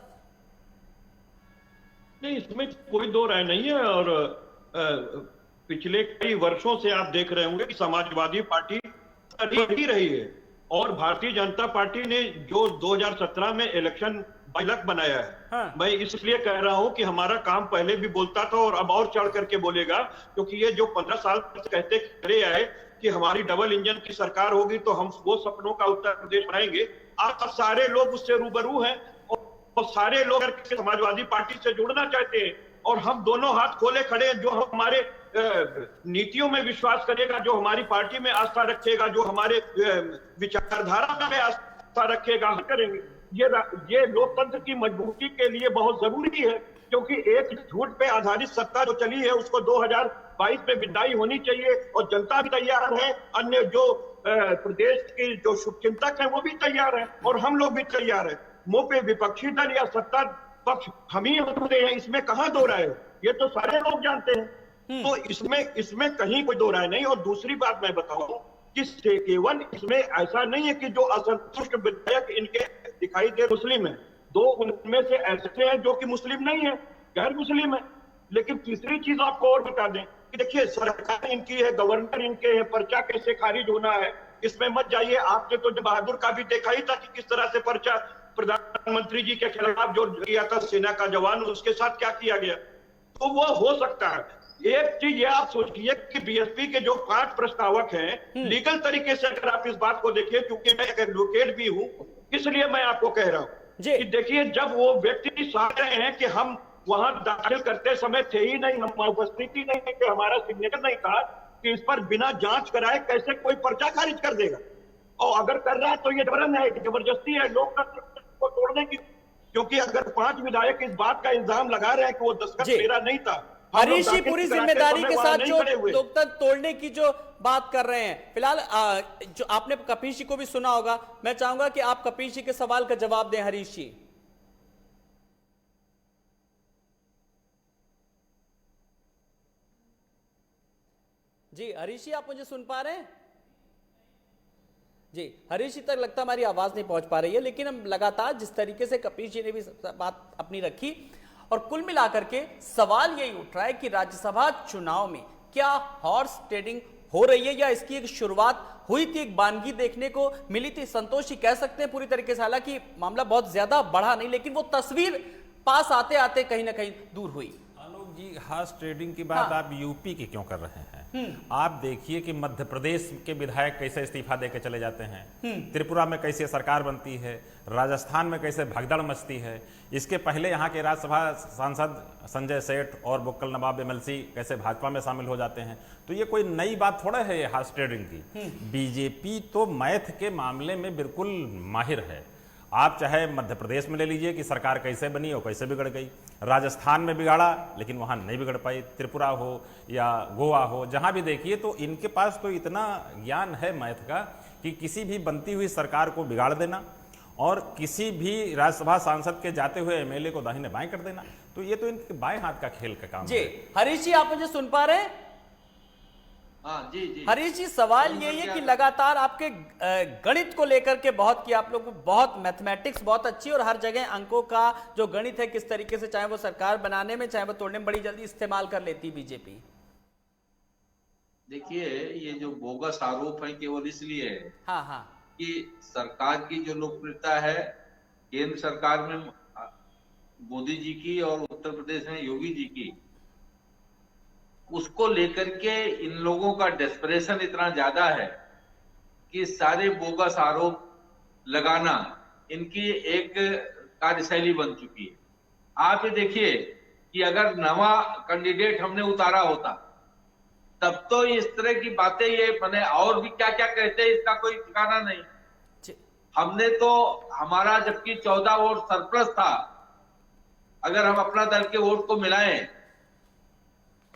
नहीं, इसमें कोई दो राय नहीं है, और पिछले कई वर्षों से आप देख रहे होंगे कि समाजवादी पार्टी बढ़ी रही है, और भारतीय जनता पार्टी ने जो 2017 में इलेक्शन बाइलक बनाया है, हाँ। मैं इसलिए कह रहा हूं कि हमारा काम पहले भी बोलता था और अब और चढ़ करके बोलेगा, क्योंकि ये जो 15 साल कहते चले आए कि हमारी डबल इंजन की सरकार होगी तो हम वो सपनों का उत्तर प्रदेश बनाएंगे। आप सारे लोग उससे रूबरू हैं, और सारे लोग समाजवादी पार्टी से जुड़ना चाहते हैं, और हम दोनों हाथ खोले खड़े हैं। जो हमारे नीतियों में विश्वास करेगा, जो हमारी पार्टी में आस्था रखेगा, जो हमारे विचारधारा में आस्था रखेगा, हम करेंगे। ये लोकतंत्र की मजबूती के लिए बहुत जरूरी है, क्योंकि एक झूठ पे आधारित सत्ता जो चली है उसको 2022 में विदाई होनी चाहिए, और जनता भी तैयार है, अन्य जो प्रदेश के जो शुभचिंतक हैं वो भी तैयार है, और हम लोग भी तैयार है। मुंह पे विपक्षी दल या सत्ता पक्ष हम ही होते हैं, इसमें कहां दो राय है, ये तो सारे लोग जानते हैं। तो इसमें कहीं कोई दो राय नहीं। और दूसरी बात मैं बताऊं कि केवल इसमें ऐसा नहीं है कि जो असंतुष्ट विधायक इनके दिखाई दे मुस्लिम है, दो उनमें से ऐसे हैं जो कि मुस्लिम नहीं है, गैर मुस्लिम है। लेकिन तीसरी चीज आपको और बता दें कि देखिए, सरकार इनकी है, गवर्नर इनके है, पर्चा कैसे खारिज होना है इसमें मत जाइए। आपने तो बहादुर का भी देखा ही था कि किस तरह से पर्चा प्रधानमंत्री जी के खिलाफ जो किया था सेना का जवान, उसके साथ क्या किया गया। तो वो हो सकता है। एक चीज ये आप सोचिए कि बीएसपी के जो 5 प्रस्तावक हैं, लीगल तरीके से अगर आप इस बात को देखिए, क्योंकि मैं एक एडवोकेट भी हूं, इसलिए मैं आपको कह रहा हूं कि देखिए, जब वो व्यक्ति साथ रहे हैं कि हम वहां दाखिल करते समय थे ही नहीं, हम उपस्थित ही नहीं थे, कि हमारा सिग्नेचर नहीं था, कि इस पर बिना जांच कराए कैसे कोई पर्चा खारिज कर देगा। और अगर कर रहा है तो ये जबरन है, जबरदस्ती है लोकतंत्र को तोड़ने की। क्योंकि अगर 5 विधायक इस बात का इल्जाम लगा रहे हैं कि वो दस्तखत मेरा नहीं था, हरीश जी पूरी जिम्मेदारी के साथ जो लोकतंत्र तोड़ने की जो बात कर रहे हैं, फिलहाल जो आपने कपिल जी को भी सुना होगा, मैं चाहूंगा कि आप कपिल जी के सवाल का जवाब दें। हरीश जी, जी हरीश जी, आप मुझे सुन पा रहे हैं? जी हरीश जी तक लगता हमारी आवाज नहीं पहुंच पा रही है, लेकिन हम लगातार जिस तरीके से कपिल जी ने भी बात अपनी रखी, और कुल मिलाकर के सवाल यही उठ रहा है कि राज्यसभा चुनाव में क्या हॉर्स ट्रेडिंग हो रही है, या इसकी एक शुरुआत हुई थी, एक बानगी देखने को मिली थी, संतोषी कह सकते हैं पूरी तरीके से। हालांकि मामला बहुत ज्यादा बढ़ा नहीं, लेकिन वो तस्वीर पास आते आते कहीं ना कहीं दूर हुई। आलोक जी, हॉर्स ट्रेडिंग की बात आप यूपी की क्यों कर रहे हैं? आप देखिए कि मध्य प्रदेश के विधायक कैसे इस्तीफा देकर चले जाते हैं, त्रिपुरा में कैसे सरकार बनती है, राजस्थान में कैसे भगदड़ मचती है। इसके पहले यहाँ के राज्यसभा सांसद संजय सेठ और बुक्कल नवाब एमएलसी कैसे भाजपा में शामिल हो जाते हैं। तो ये कोई नई बात थोड़ा है ये हॉर्स ट्रेडिंग की। बीजेपी तो मैथ के मामले में बिल्कुल माहिर है। आप चाहे मध्य प्रदेश में ले लीजिए कि सरकार कैसे बनी और कैसे बिगड़ गई, राजस्थान में बिगाड़ा लेकिन वहां नहीं बिगड़ पाई, त्रिपुरा हो या गोवा हो, जहां भी देखिए तो इनके पास तो इतना ज्ञान है मैथ का कि किसी भी बनती हुई सरकार को बिगाड़ देना और किसी भी राज्यसभा सांसद के जाते हुए एमएलए को दाहिने बाएं कर देना। तो ये तो इनके बाएं हाथ का खेल का काम है। हरीश जी, आप मुझे सुन पा रहे हैं? हाँ जी जी हरीश जी, सवाल यही है कि लगातार आपके गणित को लेकर के बहुत किया, आप लोग को बहुत मैथमेटिक्स बहुत अच्छी, और हर जगह अंकों का जो गणित है किस तरीके से चाहे वो सरकार बनाने में चाहे वो तोड़ने में बड़ी जल्दी इस्तेमाल कर लेती बीजेपी। देखिए, ये जो बोगस आरोप है केवल इसलिए है हाँ कि सरकार की जो लोकप्रियता है केंद्र सरकार में मोदी जी की और उत्तर प्रदेश में योगी जी की, उसको लेकर के इन लोगों का डेस्परेशन इतना ज्यादा है कि सारे बोगस आरोप लगाना इनकी एक कार्यशैली बन चुकी है। आप ये देखिए कि अगर नवा कैंडिडेट हमने उतारा होता तब तो इस तरह की बातें ये मैंने और भी क्या क्या कहते हैं इसका कोई ठिकाना नहीं। हमने तो हमारा जबकि 14 वोट सरप्लस था, अगर हम अपना दल के वोट को मिलाएं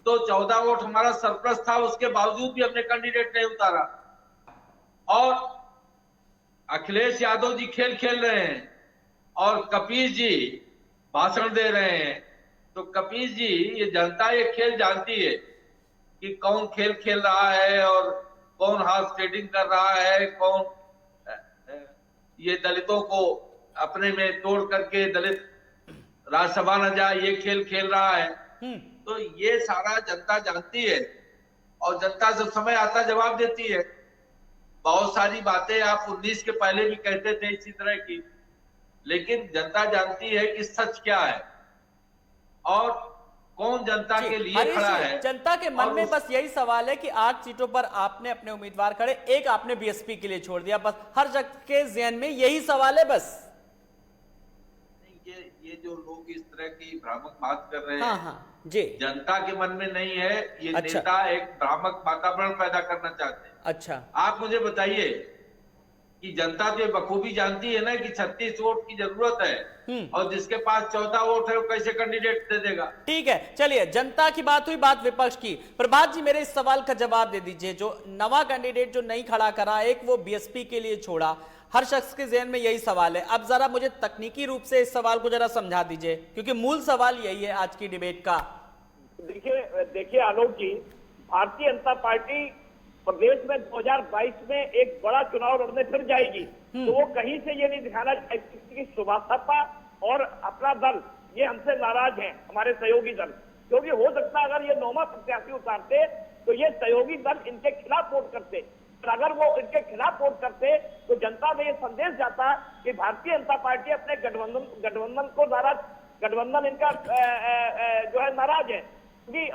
तो 14 वोट हमारा सरप्लस था, उसके बावजूद भी हमने कैंडिडेट नहीं उतारा। और अखिलेश यादव जी खेल खेल रहे हैं और कपिल जी भाषण दे रहे हैं। तो कपिल जी, ये जनता ये खेल जानती है कि कौन खेल खेल रहा है और कौन हॉर्स ट्रेडिंग कर रहा है, कौन ये दलितों को अपने में तोड़ करके दलित राज्यसभा न जाए ये खेल खेल रहा है। तो ये सारा जनता जानती है और जनता जब समय आता जवाब देती है। बहुत सारी बातें आप 19 के पहले भी कहते थे इसी तरह की, लेकिन जनता जानती है कि सच क्या है और कौन जनता के लिए खड़ा है। जनता के मन में बस यही सवाल है कि 8 सीटों पर आपने अपने उम्मीदवार खड़े, एक आपने बीएसपी के लिए छोड़ दिया, बस हर जगह के ज़हन में यही सवाल है। बस ये जो लोग इस तरह की भ्रामक बात कर रहे हाँ हैं, हाँ जी, जनता के मन में नहीं है। ये अच्छा। नेता एक भ्रामक वातावरण पैदा करना चाहते हैं। अच्छा, आप मुझे बताइए कि जनता तो ये बखूबी जानती है ना कि 36 वोट की जरूरत है, और जिसके पास 14 वोट है वो कैसे कैंडिडेट दे देगा। ठीक है, चलिए, जनता की बात हुई, बात विपक्ष की। प्रभात जी, मेरे इस सवाल का जवाब दे दीजिए। जो नवा कैंडिडेट जो नहीं खड़ा करा, एक वो बीएसपी के लिए छोड़ा, हर शख्स के जहन में यही सवाल है। अब जरा मुझे तकनीकी रूप से इस सवाल को जरा समझा दीजिए, क्योंकि मूल सवाल यही है आज की डिबेट का। देखिए आलोक जी, भारतीय जनता पार्टी प्रदेश में 2022 में एक बड़ा चुनाव लड़ने फिर जाएगी, तो वो कहीं से ये नहीं दिखाना चाहेगी कि सुभाषपा और अपना दल ये हमसे नाराज हैं, हमारे सहयोगी दल। क्योंकि हो सकता है अगर ये 9वां प्रत्याशी उतारते तो ये सहयोगी दल इनके खिलाफ वोट करते, और अगर वो इनके खिलाफ वोट करते तो जनता में ये संदेश जाता कि भारतीय जनता पार्टी अपने गठबंधन को नाराज, गठबंधन इनका जो है नाराज है, क्योंकि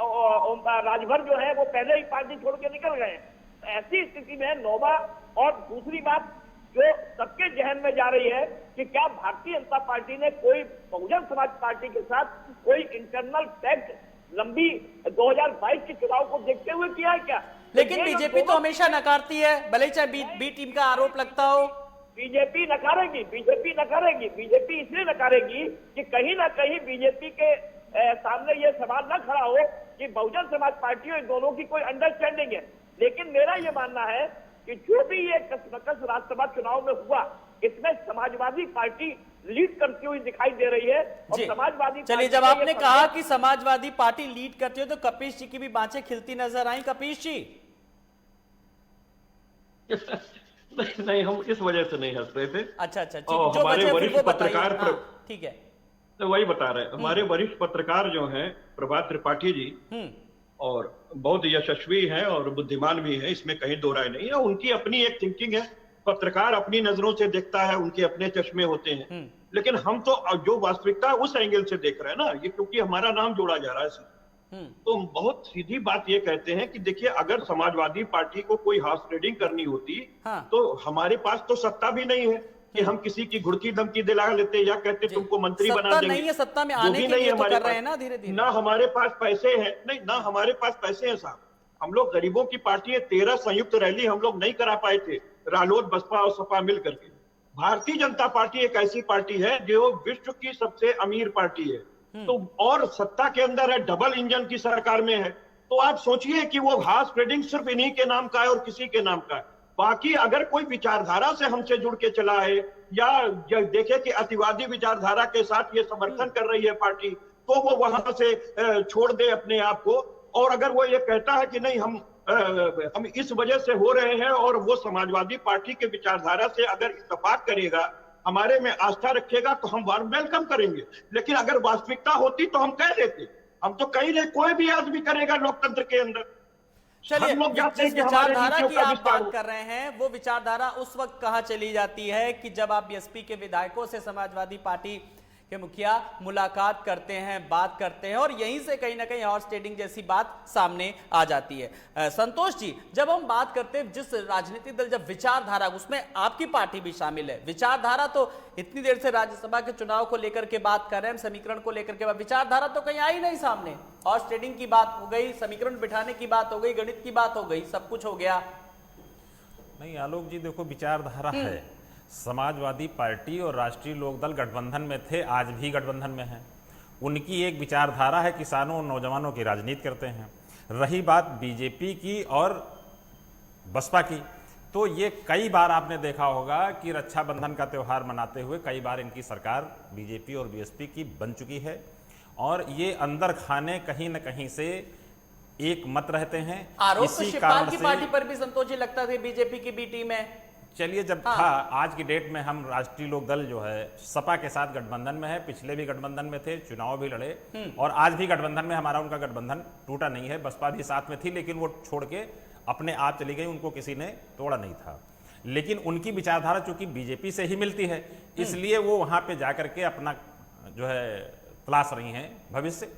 राजभर जो है वो पहले ही पार्टी छोड़ के निकल गए हैं। ऐसी स्थिति में नोवा, और दूसरी बात जो सबके जहन में जा रही है कि क्या भारतीय जनता पार्टी ने कोई बहुजन समाज पार्टी के साथ कोई इंटरनल पैक्ट लंबी 2022 के चुनाव को देखते हुए किया है क्या? लेकिन बीजेपी तो हमेशा नकारती है, भले ही चाहे बी टीम का आरोप लगता हो। बीजेपी नकारेगी, बीजेपी इसलिए नकारेगी कि कहीं ना कहीं बीजेपी के सामने ये सवाल न खड़ा हो कि बहुजन समाज पार्टी और इन दोनों की कोई अंडरस्टैंडिंग है। लेकिन मेरा ये मानना है कि जो भी ये कसमकस राज्यसभा चुनाव में हुआ, इसमें समाजवादी पार्टी लीड करती हुई दिखाई दे रही है। और समाजवादी, चलिए, जब आपने कहा कि समाजवादी पार्टी लीड करती है तो कपीश जी की भी बातें खिलती नजर आई। कपीश जी नहीं, हम इस वजह से नहीं हंस रहे थे। अच्छा, और हमारे वरिष्ठ पत्रकार, ठीक है, तो वही बता रहे हैं, हमारे वरिष्ठ पत्रकार जो हैं प्रभात त्रिपाठी जी, और बहुत यशस्वी हैं और बुद्धिमान भी हैं, इसमें कहीं दो राय नहीं है। उनकी अपनी एक थिंकिंग है, पत्रकार अपनी नजरों से देखता है, उनके अपने चश्मे होते हैं। लेकिन हम तो जो वास्तविकता उस एंगल से देख रहे हैं ना, ये क्योंकि हमारा नाम जोड़ा जा रहा है। तो बहुत सीधी बात ये कहते हैं कि देखिए, अगर समाजवादी पार्टी को कोई हाउस ट्रेडिंग करनी होती, तो हमारे पास तो सत्ता भी नहीं है कि हम किसी की घुड़की धमकी दिला लेते या कहते तुमको मंत्री बना देंगे। नहीं है, सत्ता में आने के लिए तो कर रहे हैं ना धीरे धीरे। ना हमारे पास पैसे हैं, नहीं ना हमारे पास पैसे हैं साहब। हम लोग गरीबों की पार्टी है, 13 संयुक्त रैली हम लोग नहीं करा पाए थे, रालोद, बसपा और सपा मिल करके। भारतीय जनता पार्टी एक ऐसी पार्टी है जो विश्व की सबसे अमीर पार्टी है, तो और सत्ता के अंदर है, डबल इंजन की सरकार में है। तो आप सोचिए कि वो हाउस ट्रेडिंग सिर्फ इन्हीं के नाम का है और किसी के नाम का है। बाकी अगर कोई विचारधारा से हमसे जुड़ के चला है या देखे कि अतिवादी विचारधारा के साथ ये समर्थन कर रही है पार्टी, तो वो वहां से छोड़ दे अपने आप को। और अगर वो ये कहता है कि नहीं हम इस वजह से हो रहे हैं, और वो समाजवादी पार्टी के विचारधारा से अगर इत्तेफाक करेगा, हमारे में आस्था रखेगा, तो हम वेलकम करेंगे। लेकिन अगर वास्तविकता होती तो हम कह देते। हम तो कहीं नहीं, कोई भी आदमी करेगा लोकतंत्र के अंदर। चलिए, जिस विचारधारा की आप बात कर रहे हैं, वो विचारधारा उस वक्त कहां चली जाती है कि जब आप बीएसपी के विधायकों से समाजवादी पार्टी के मुखिया मुलाकात करते हैं, बात करते हैं, और यहीं से कहीं ना कहीं हॉर्स ट्रेडिंग जैसी बात सामने आ जाती है। संतोष जी, जब हम बात करते हैं जिस राजनीतिक दल, जब विचारधारा, उसमें आपकी पार्टी भी शामिल है, विचारधारा तो इतनी देर से राज्यसभा के चुनाव को लेकर के बात कर रहे हैं, समीकरण को लेकर के विचारधारा तो कहीं आई नहीं सामने। हॉर्स ट्रेडिंग की बात हो गई, समीकरण बिठाने की बात हो गई, गणित की बात हो गई, सब कुछ हो गया। नहीं आलोक जी, देखो विचारधारा है, समाजवादी पार्टी और राष्ट्रीय लोकदल गठबंधन में थे, आज भी गठबंधन में हैं। उनकी एक विचारधारा है, किसानों और नौजवानों की राजनीति करते हैं। रही बात बीजेपी की और बसपा की, तो ये कई बार आपने देखा होगा कि रक्षाबंधन का त्यौहार मनाते हुए कई बार इनकी सरकार बीजेपी और बीएसपी की बन चुकी है, और ये अंदर खाने कहीं न कहीं से एक मत रहते हैं। आरोप तो शिवपाल की पार्टी पर भी संतोष जी लगता था बीजेपी की बी टीम है। चलिए, जब था, आज की डेट में हम राष्ट्रीय लोकदल जो है सपा के साथ गठबंधन में है, पिछले भी गठबंधन में थे, चुनाव भी लड़े, और आज भी गठबंधन में हमारा उनका गठबंधन टूटा नहीं है। बसपा भी साथ में थी, लेकिन वो छोड़ के अपने आप चली गई, उनको किसी ने तोड़ा नहीं था। लेकिन उनकी विचारधारा चूंकि बीजेपी से ही मिलती है, इसलिए वो वहां पे जाकर के अपना जो है तलाश रही हैं भविष्य।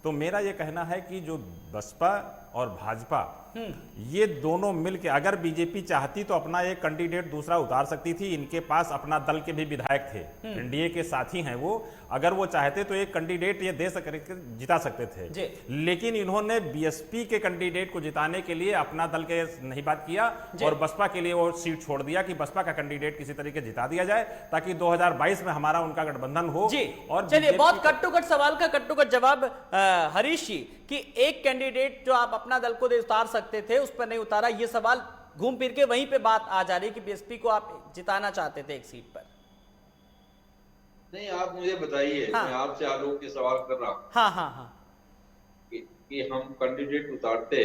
तो मेरा ये कहना है कि जो बसपा और भाजपा ये दोनों मिलकर अगर बीजेपी चाहती तो अपना एक कैंडिडेट दूसरा उतार सकती थी। इनके पास अपना दल के भी विधायक थे, एनडीए के साथी हैं वो, अगर वो चाहते तो एक कैंडिडेट ये दे सकते, जिता सकते थे। लेकिन इन्होंने बीएसपी के कैंडिडेट को जिताने के लिए अपना दल के नहीं बात किया और बसपा के लिए वो सीट छोड़ दिया कि बसपा का कैंडिडेट किसी तरीके जिता दिया जाए ताकि 2022 में हमारा उनका गठबंधन हो। और चलिए बहुत कट्टू-कट सवाल का कट्टू-कट जवाब हरीश जी कि एक कैंडिडेट जो आप अपना दल को उतार सकते थे उस पर नहीं उतारा, ये सवाल घूम फिर के वहीं पे बात आ जा रही कि बीएसपी को आप जिताना चाहते थे एक सीट पर। नहीं, आप मुझे बताइए, मैं आपसे आलोक के सवाल कर रहा हूँ। हाँ। कि हम कैंडिडेट उतारते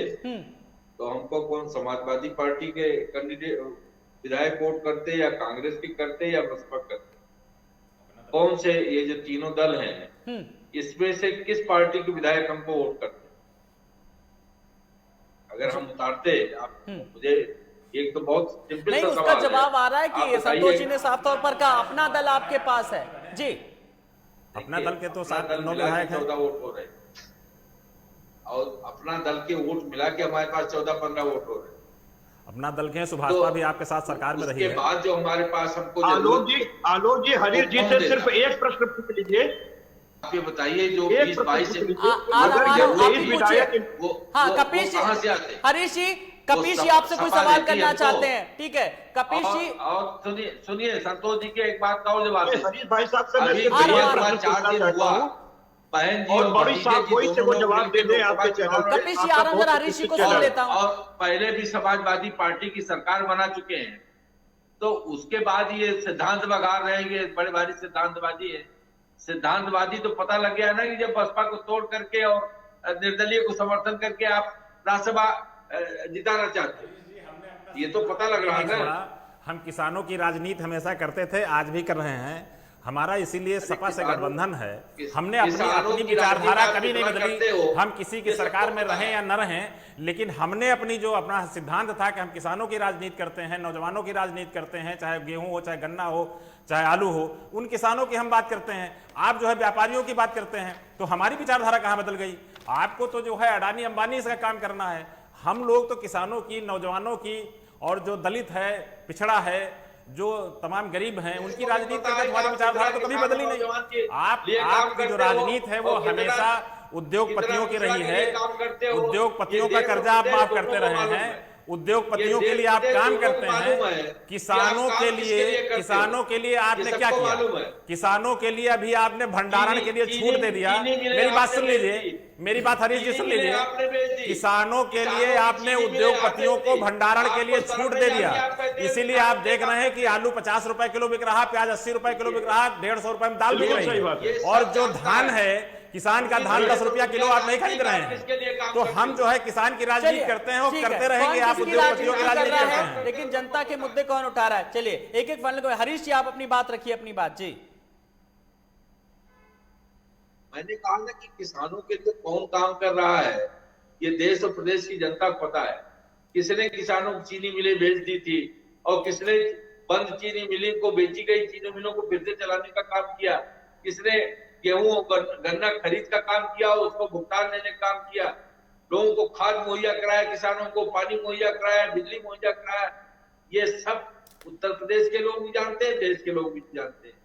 तो हमको कौन समाजवादी पार्टी के कैंडिडेट विधायक वोट करते या कांग्रेस के करते या बसपा करते? कौन से ये जो तीनों दल हैं इसमें से किस पार्टी के विधायक हमको वोट करते? अगर हम उतारते, आप मुझे एक तो बहुत सिंपल नहीं, उसका जवाब आ रहा है कि संतोष जी ने साफ तौर पर कहा अपना दल आपके पास है जी। अपना दल के तो 9 विधायक हैं, 14 वोट हो रहे हैं और अपना दल के वोट मिला के हमारे पास 14-15 वोट हो रहे हैं। अपना दल के सुभाषपा भी आपके साथ सरकार में रही है। उसके बाद जो हमारे पास हमको आलोक जी हरीश जी से सिर्फ एक प्रश्न पूछ लीजिए। आप ये बताइए जो 20-22 कपीश हरीश जी, कपीश जी आपसे कोई सवाल करना चाहते हैं? ठीक है कपीश जी। और सुनिए संतोष जी के एक बात का और जवाब, हरीश भाई साहब से मैं अभी 4 दिन हुआ बहन जी और बड़ी साहब कोई से वो जवाब दे दे आपके चैनल पे। कपीश जी आराम से हरीश जी को सुन लेता हूं। और पहले भी समाजवादी पार्टी की सरकार बना चुके हैं, तो उसके बाद ये सिद्धांत बघार रहे हैं, ये बड़े भारी सिद्धांतवादी है। सिद्धांतवादी तो पता लग गया ना कि जब बसपा को तोड़ करके और निर्दलीय को समर्थन करके आप राज्यसभा जिताना चाहते हैं, ये तो पता लग रहा है ना। हम किसानों की राजनीति हमेशा करते थे, आज भी कर रहे हैं। हमारा इसीलिए सपा से गठबंधन है। हमने अपनी विचारधारा कभी नहीं बदली, हम किसी की सरकार में रहें या न रहें, लेकिन हमने अपनी जो अपना सिद्धांत था कि हम किसानों की राजनीति करते हैं, नौजवानों की राजनीति करते हैं, चाहे गेहूं हो, चाहे गन्ना हो, चाहे आलू हो, उन किसानों की हम बात करते हैं। आप जो है व्यापारियों की बात करते हैं, तो हमारी विचारधारा कहाँ बदल गई? आपको तो जो है अडानी अंबानी इसका काम करना है। हम लोग तो किसानों की, नौजवानों की और जो दलित है, पिछड़ा है, जो तमाम गरीब हैं, उनकी राजनीति करके तुम्हारी विचारधारा तो कभी बदली नहीं। आपकी जो राजनीति है वो हमेशा उद्योगपतियों की रही है। उद्योगपतियों का कर्जा आप माफ करते रहे हैं, उद्योगपतियों के लिए आप काम करते हैं। किसानों के लिए आपने क्या किया? किसानों के लिए अभी आपने भंडारण के लिए छूट दे दिया। मेरी बात सुन लीजिए, मेरी बात हरीश जी सुन लीजिए। किसानों के लिए आपने उद्योगपतियों को भंडारण के लिए छूट दे दिया, इसीलिए आप देख रहे हैं कि आलू 50 रुपए किलो बिक रहा, प्याज 80 रुपए किलो बिक रहा, 150 रुपए में दाल बिक रही है। और जो धान है, किसान का धान 10 रुपया किलो आप नहीं खरीद रहे हैं। तो हम जो है किसान की राजनीति करते हैं और करते रहेंगे। आप उद्योगपतियों की राजनीति करते हैं, लेकिन जनता के मुद्दे कौन उठा रहा है? चलिए एक एक फाइनल। हरीश जी आप अपनी बात रखिए, अपनी बात जी। मैंने कहा ना कि किसानों के लिए कौन काम कर रहा है, ये देश और प्रदेश की जनता को पता है। किसने किसानों को चीनी मिलें बेच दी थी और किसने बंद चीनी मिली को, बेची गई चीनी मिलों को फिर से चलाने का काम किया, किसने गेहूं और गन्ना खरीद का काम किया, उसको भुगतान देने का काम किया, लोगों को खाद मुहैया कराया, किसानों को पानी मुहैया कराया, बिजली मुहैया कराया। ये सब उत्तर प्रदेश के लोग भी जानते हैं, देश के लोग भी जानते हैं।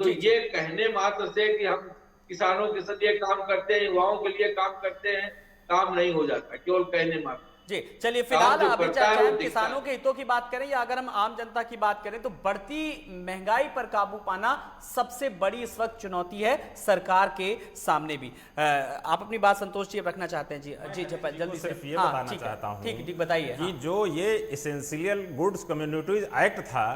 तो ये कहने मात्र से कि हम किसानों के लिए काम करते हैं, युवाओं के लिए काम करते हैं, काम नहीं हो जाता केवल कहने मात्र जी। चलिए फिलहाल अभी चाहे हम किसानों के हितों की बात करें या अगर हम आम जनता की बात करें, तो बढ़ती महंगाई पर काबू पाना सबसे बड़ी इस वक्त चुनौती है सरकार के सामने भी। आप अपनी बात संतोष जी रखना चाहते हैं? जी जल्दी सिर्फ ये बताना चाहता हूं, ठीक बताइए कि जो ये एसेंशियल गुड्स कम्युनिटीज एक्ट था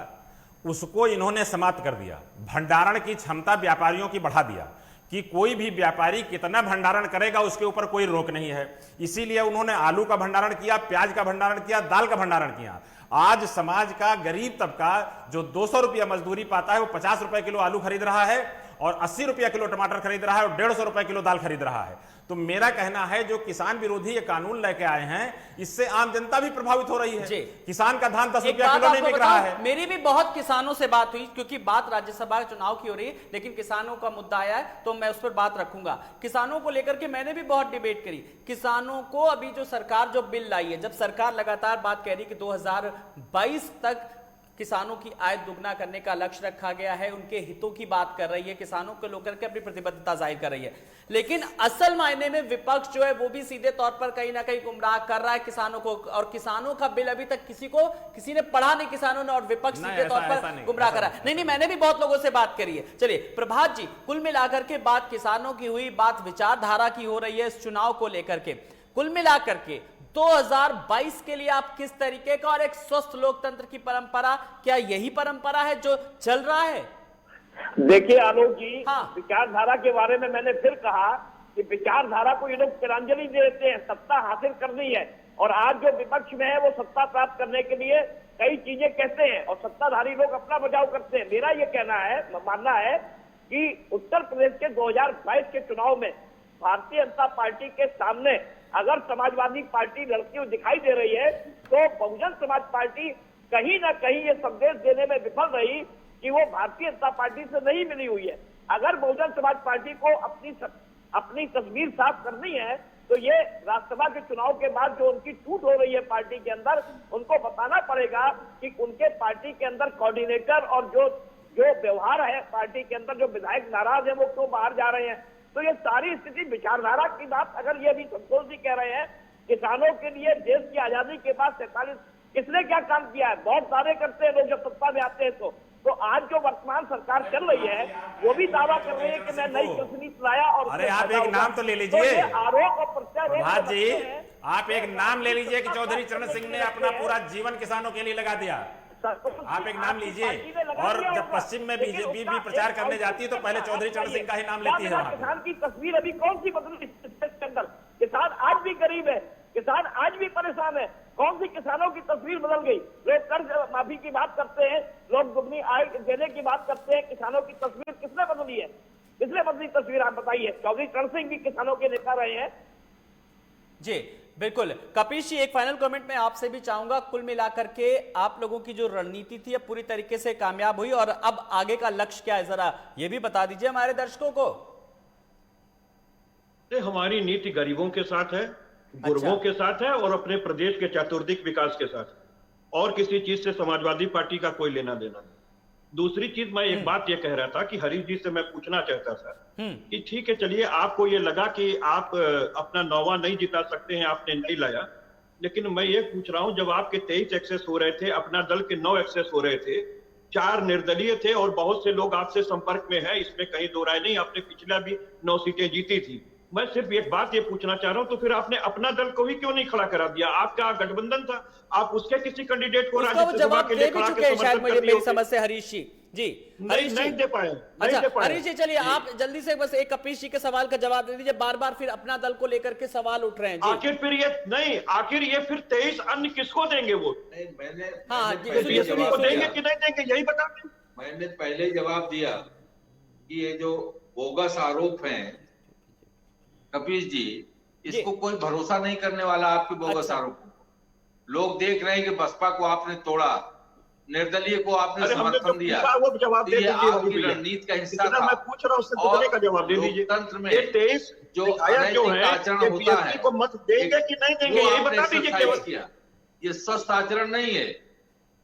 उसको इन्होंने समाप्त कर दिया। भंडारण की क्षमता व्यापारियों की बढ़ा दिया कि कोई भी व्यापारी कितना भंडारण करेगा उसके ऊपर कोई रोक नहीं है। इसीलिए उन्होंने आलू का भंडारण किया, प्याज का भंडारण किया, दाल का भंडारण किया। आज समाज का गरीब तबका जो 200 रुपया मजदूरी पाता है वो 50 रुपए किलो आलू खरीद रहा है और 80 रुपया किलो टमाटर खरीद रहा है और 150 रुपए किलो दाल खरीद रहा है। तो मेरा कहना है जो किसान विरोधी ये कानून लेके आए हैं, इससे आम जनता भी प्रभावित हो रही है। किसान का धान 10 रुपया किलो नहीं बिक रहा है। मेरी भी बहुत किसानों से बात हुई, क्योंकि बात राज्यसभा चुनाव की हो रही है, लेकिन किसानों का मुद्दा आया है तो मैं उस पर बात रखूंगा। किसानों को लेकर के मैंने भी बहुत डिबेट करी। किसानों को अभी जो सरकार जो बिल लाई है, जब सरकार लगातार बात कह रही कि 2022 तक किसानों की आय दुगना करने का लक्ष्य रखा गया है, उनके हितों की बात कर रही है, किसानों को लेकर के अपनी प्रतिबद्धता जाहिर कर रही है, लेकिन असल मायने में विपक्ष जो है वो भी सीधे तौर पर कहीं ना कहीं गुमराह कर रहा है किसानों को। और किसानों का बिल अभी तक किसी ने पढ़ा नहीं किसानों ने, और विपक्ष सीधे तौर पर गुमराह कर रहा है। नहीं, मैंने भी बहुत लोगों से बात करी है। चलिए प्रभात जी, कुल मिलाकर के बात किसानों की हुई, बात विचारधारा की हो रही है इस चुनाव को लेकर के। कुल मिलाकर के 2022 के लिए आप किस तरीके का, और एक स्वस्थ लोकतंत्र की परंपरा, क्या यही परंपरा है जो चल रहा है? देखिए आलोक जी, हाँ। विचारधारा के बारे में मैंने फिर कहा कि विचारधारा को ये लोग तिलांजलि दे देते हैं, सत्ता हासिल करनी है, और आज जो विपक्ष में है वो सत्ता प्राप्त करने के लिए कई चीजें कहते हैं और सत्ताधारी लोग अपना बचाव करते हैं। मेरा ये कहना है, मानना है कि उत्तर प्रदेश के 2022 के चुनाव में भारतीय जनता पार्टी के सामने अगर समाजवादी पार्टी लड़ती हुई दिखाई दे रही है, तो बहुजन समाज पार्टी कहीं ना कहीं ये संदेश देने में विफल रही कि वो भारतीय जनता पार्टी से नहीं मिली हुई है। अगर बहुजन समाज पार्टी को अपनी तस्वीर साफ करनी है, तो ये राज्यसभा के चुनाव के बाद जो उनकी टूट हो रही है पार्टी के अंदर, उनको बताना पड़ेगा कि उनके पार्टी के अंदर कोऑर्डिनेटर और जो व्यवहार है पार्टी के अंदर, जो विधायक नाराज है वो क्यों बाहर जा रहे हैं। तो ये सारी स्थिति विचारधारा की बात, अगर ये भी संतोष जी कह रहे हैं किसानों के लिए देश की आजादी के बाद 47 किसने क्या काम किया है, बहुत सारे करते हैं लोग जब सत्ता में आते हैं। तो आज जो वर्तमान सरकार चल रही है वो भी दावा कर रही है कि मैं नई कृषि नीति लाया। और अरे आप एक नाम तो ले लीजिए आरोप और प्रत्यारोप जी, आप एक नाम ले लीजिए कि चौधरी चरण सिंह ने अपना पूरा जीवन किसानों के लिए लगा दिया। आप एक नाम लीजिए, और जब पश्चिम में बीजेपी भी प्रचार करने जाती है तो पहले चौधरी चरण सिंह का ही नाम लेती है। किसान की तस्वीर अभी कौन सी बदली के अंदर? किसान आज भी गरीब है, किसान आज भी परेशान है। कौन सी किसानों की तस्वीर बदल गई? लोग कर्ज माफी की बात करते हैं, लोग दुगनी आय देने की बात करते हैं, किसानों की तस्वीर किसने बदली है? किसने बदली तस्वीर आप बताइए? चौधरी चरण सिंह भी किसानों के नेता रहे हैं। जी बिल्कुल। कपिश जी, एक फाइनल कमेंट मैं आपसे भी चाहूंगा। कुल मिलाकर के आप लोगों की जो रणनीति थी पूरी तरीके से कामयाब हुई, और अब आगे का लक्ष्य क्या है, जरा ये भी बता दीजिए हमारे दर्शकों को। हमारी नीति गरीबों के साथ है, गुरबों के साथ है, और अपने प्रदेश के चतुर्दिक विकास के साथ है, और किसी चीज से समाजवादी पार्टी का कोई लेना देना नहीं। दूसरी चीज, मैं एक बात ये कह रहा था कि हरीश जी से मैं पूछना चाहता था कि ठीक है, चलिए आपको ये लगा कि आप अपना नौवा नहीं जिता सकते हैं, आपने नहीं लाया, लेकिन मैं ये पूछ रहा हूं, जब आपके 23 एक्सेस हो रहे थे, अपना दल के 9 एक्सेस हो रहे थे, 4 निर्दलीय थे, और बहुत से लोग आपसे संपर्क में हैं, इसमें कहीं दो राय नहीं, आपने पिछला भी 9 सीटें जीती थी। मैं सिर्फ एक बात ये पूछना चाह रहा हूं, तो फिर आपने अपना दल को भी क्यों नहीं खड़ा करा दिया? आपका गठबंधन था, आप उसके किसी कैंडिडेट को राज्यसभा के लिए खड़ा के शायद मुझे मेरी समझ से हरीश जी नहीं दे पाए। अच्छा हरीश जी, चलिए आप जल्दी से बस एक कपिश जी के सवाल का जवाब दे दीजिए। बार बार फिर अपना दल को लेकर के सवाल उठ रहे हैं। आखिर फिर ये फिर 23 अन्य किसको देंगे वोट? मैंने को देंगे कि नहीं देंगे, यही बता दें। मैंने पहले जवाब दिया कि ये जो बोगस आरोप हैं कपिश जी, इसको कोई भरोसा नहीं करने वाला आपके बोगस आरोप। लोग देख रहे हैं कि बसपा को आपने तोड़ा, निर्दलीय को आपने समर्थन दिया, वो जवाब दे दीजिए, आपकी रणनीति का हिस्सा था। मैं पूछ रहा हूँ, उससे दूसरे का जवाब दे दीजिए। तंत्र में 23 जो अनैतिक आचरण होता है को मत देंगे कि नहीं देंगे, यही बता दीजिए किया। ये स्वस्थ आचरण नहीं है,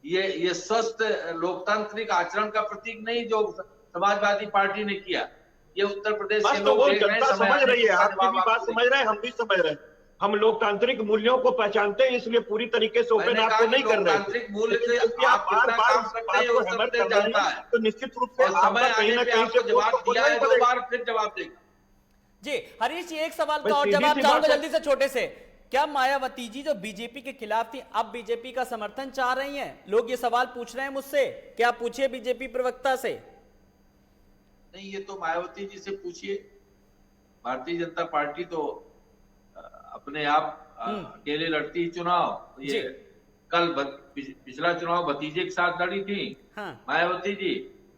ये स्वस्थ लोकतांत्रिक आचरण का प्रतीक नहीं जो समाजवादी पार्टी ने किया। ये उत्तर प्रदेश के लोग देख रहे हैं, समझ रही है, आपकी भी बात समझ रहे हैं, हम भी समझ रहे हैं। हम लोकतांत्रिक मूल्यों को पहचानते हैं, इसलिए पूरी तरीके से ओपन आपको नहीं कर रहे। लोकतांत्रिक मूल्य से आप बार-बार सकते हैं, उत्तर प्रदेश जानता है, तो निश्चित रूप से समय आने पे आपको जवाब दिया है, 2 बार फिर जवाब देगा। जी हरीश जी, एक सवाल का और जवाब चाहूंगा जल्दी से छोटे से। क्या मायावती जी जो बीजेपी के खिलाफ थी, अब बीजेपी का समर्थन चाह रही हैं? लोग ये सवाल पूछ रहे हैं मुझसे, क्या पूछिए बीजेपी प्रवक्ता से। नहीं, ये तो मायावती जी से पूछिए। भारतीय जनता पार्टी तो अपने आप अकेले लड़ती चुनाव। ये कल पिछला चुनाव भतीजे के साथ लड़ी थी मायावती जी,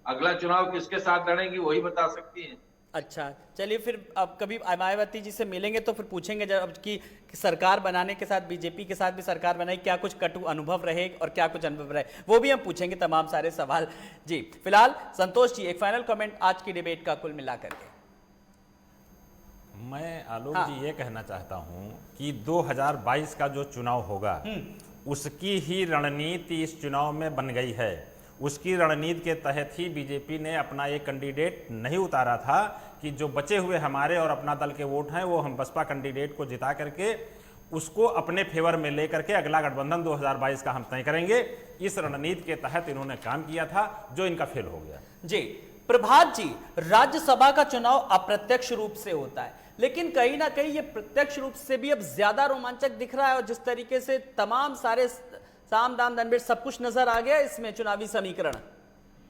अगला चुनाव किसके साथ लड़ेंगी वही बता सकती हैं। अच्छा, चलिए फिर अब कभी मायावती जी से मिलेंगे तो फिर पूछेंगे जब कि सरकार बनाने के साथ बीजेपी के साथ भी सरकार बनाई, क्या कुछ कटु अनुभव रहे और क्या कुछ अनुभव रहे, वो भी हम पूछेंगे तमाम सारे सवाल। जी फिलहाल संतोष जी एक फाइनल कमेंट आज की डिबेट का कुल मिलाकर के। मैं आलोक जी ये कहना चाहता हूं कि 2022 का जो चुनाव होगा उसकी ही रणनीति इस चुनाव में बन गई है। उसकी रणनीति के तहत ही बीजेपी ने अपना एक कैंडिडेट नहीं उतारा था कि जो बचे हुए हमारे और अपना दल के वोट हैं वो हम बसपा कैंडिडेट को जिता करके उसको अपने फेवर में लेकर के अगला गठबंधन 2022 का हम तय करेंगे। इस रणनीति के तहत इन्होंने काम किया था जो इनका फेल हो गया। जी प्रभात जी, राज्यसभा का चुनाव अप्रत्यक्ष रूप से होता है, लेकिन कहीं ना कहीं ये प्रत्यक्ष रूप से भी अब ज्यादा रोमांचक दिख रहा है, और जिस तरीके से तमाम सारे साम दाम दंड सब कुछ नजर आ गया इसमें चुनावी समीकरण।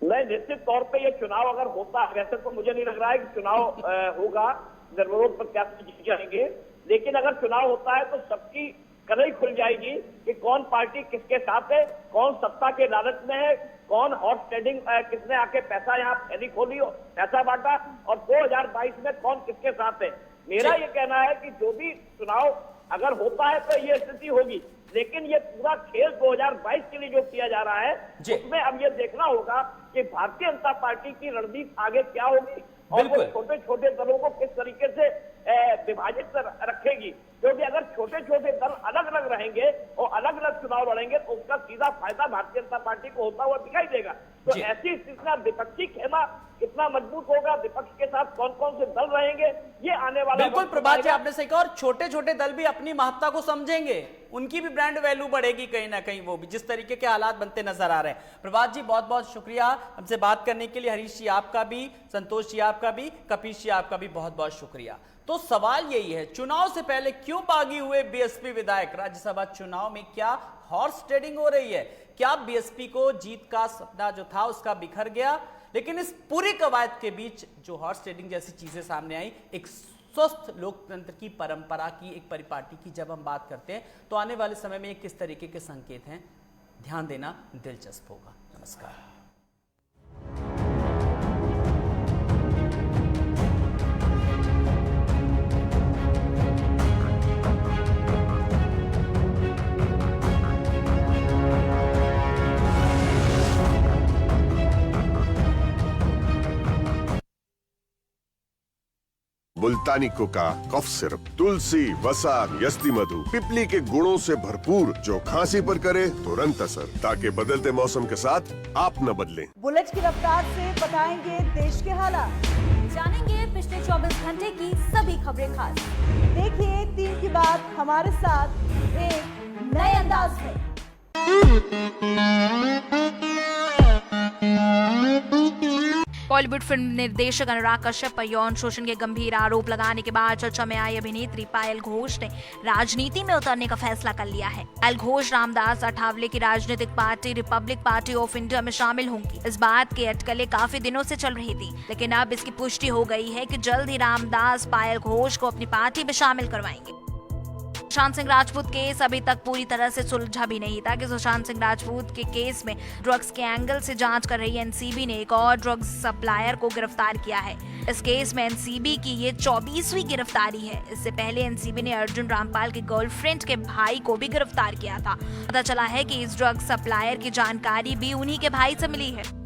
नहीं, निश्चित तौर पे ये चुनाव अगर होता है, वैसे तो मुझे नहीं लग रहा है कि चुनाव होगा, निर्विरोध प्रत्याशी जीत जाएंगे, लेकिन अगर चुनाव होता है तो सबकी कलई खुल जाएगी कि कौन पार्टी किसके साथ है, कौन सत्ता के लालच में है, कौन हॉर्स ट्रेडिंग, किसने आके पैसा यहाँ फैली खोली और पैसा बांटा, और 2022 में कौन किसके साथ है। मेरा ये कहना है कि जो भी चुनाव अगर होता है तो ये स्थिति होगी, लेकिन ये पूरा खेल 2022 के लिए जो किया जा रहा है उसमें अब ये देखना होगा कि भारतीय जनता पार्टी की रणनीति आगे क्या होगी और वो छोटे छोटे दलों को किस तरीके से विभाजित रखेगी, क्योंकि अगर छोटे छोटे दल अलग अलग रहेंगे और अलग अलग चुनाव लड़ेंगे तो उसका सीधा फायदा भारतीय जनता पार्टी को होता हुआ दिखाई देगा। तो ऐसी स्थिति में विपक्षी खेमा कितना मजबूत होगा, विपक्ष के साथ कौन कौन से दल रहेंगे, ये आने वाला। बिल्कुल प्रभात जी, आपने सही कहा, और छोटे छोटे दल भी अपनी महत्ता को समझेंगे, उनकी भी ब्रांड वैल्यू बढ़ेगी कहीं ना कहीं, वो भी जिस तरीके के हालात बनते नजर आ रहे हैं। प्रभात जी बहुत बहुत शुक्रिया हमसे बात करने के लिए। हरीश जी आपका भी, संतोष जी आपका भी, कपीश जी आपका भी बहुत बहुत शुक्रिया। तो सवाल यही है, चुनाव से पहले क्यों बागी हुए बीएसपी विधायक? राज्यसभा चुनाव में क्या हॉर्स ट्रेडिंग हो रही है? क्या बीएसपी को जीत का सपना जो था उसका बिखर गया? लेकिन इस पूरी कवायद के बीच जो हॉर्स ट्रेडिंग जैसी चीजें सामने आई, एक स्वस्थ लोकतंत्र की परंपरा की, एक परिपाटी की जब हम बात करते हैं तो आने वाले समय में किस तरीके के संकेत हैं, ध्यान देना दिलचस्प होगा। नमस्कार। मुल्तानी कोका, कफ सिरप, तुलसी, वसा, यस्ती मधु, पिपली के गुणों से भरपूर, जो खांसी पर करे तुरंत असर, ताकि बदलते मौसम के साथ आप न बदलें। बुलेट की रफ्तार से बताएंगे देश के हालात, जानेंगे पिछले 24 घंटे की सभी खबरें खास। देखिए 3 की बात हमारे साथ एक नए अंदाज में। बॉलीवुड फिल्म निर्देशक अनुराग कश्यप पर यौन शोषण के गंभीर आरोप लगाने के बाद चर्चा में आई अभिनेत्री पायल घोष ने राजनीति में उतरने का फैसला कर लिया है। पायल घोष रामदास अठावले की राजनीतिक party Republic party of India में शामिल होंगी। इस बात की अटकलें काफी दिनों से चल रही थी, लेकिन अब इसकी पुष्टि हो गई है कि जल्द ही रामदास पायल घोष को अपनी पार्टी में शामिल करवाएंगे। सुशांत सिंह राजपूत केस अभी तक पूरी तरह से सुलझा भी नहीं था कि सुशांत सिंह राजपूत के केस में ड्रग्स के एंगल से जांच कर रही एनसीबी ने एक और ड्रग्स सप्लायर को गिरफ्तार किया है। इस केस में एनसीबी की ये 24वीं गिरफ्तारी है। इससे पहले एनसीबी ने अर्जुन रामपाल के गर्लफ्रेंड के भाई को भी गिरफ्तार किया था। पता चला है कि इस ड्रग्स सप्लायर की जानकारी भी उन्हीं के भाई से मिली है।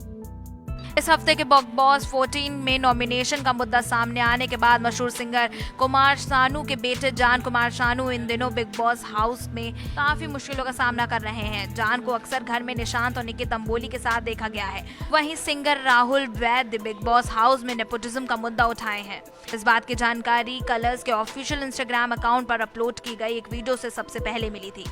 इस हफ्ते के बिग बॉस 14 में नॉमिनेशन का मुद्दा सामने आने के बाद मशहूर सिंगर कुमार सानू के बेटे जान कुमार सानू इन दिनों बिग बॉस हाउस में काफी मुश्किलों का सामना कर रहे हैं। जान को अक्सर घर में निशांत और निकित अंबोली के साथ देखा गया है। वहीं singer Rahul Vaidya big boss house में नेपोटिज्म का मुद्दा उठाए हैं। इस बात की जानकारी कलर्स के ऑफिशियल इंस्टाग्राम अकाउंट पर अपलोड की गई एक वीडियो से सबसे पहले मिली थी।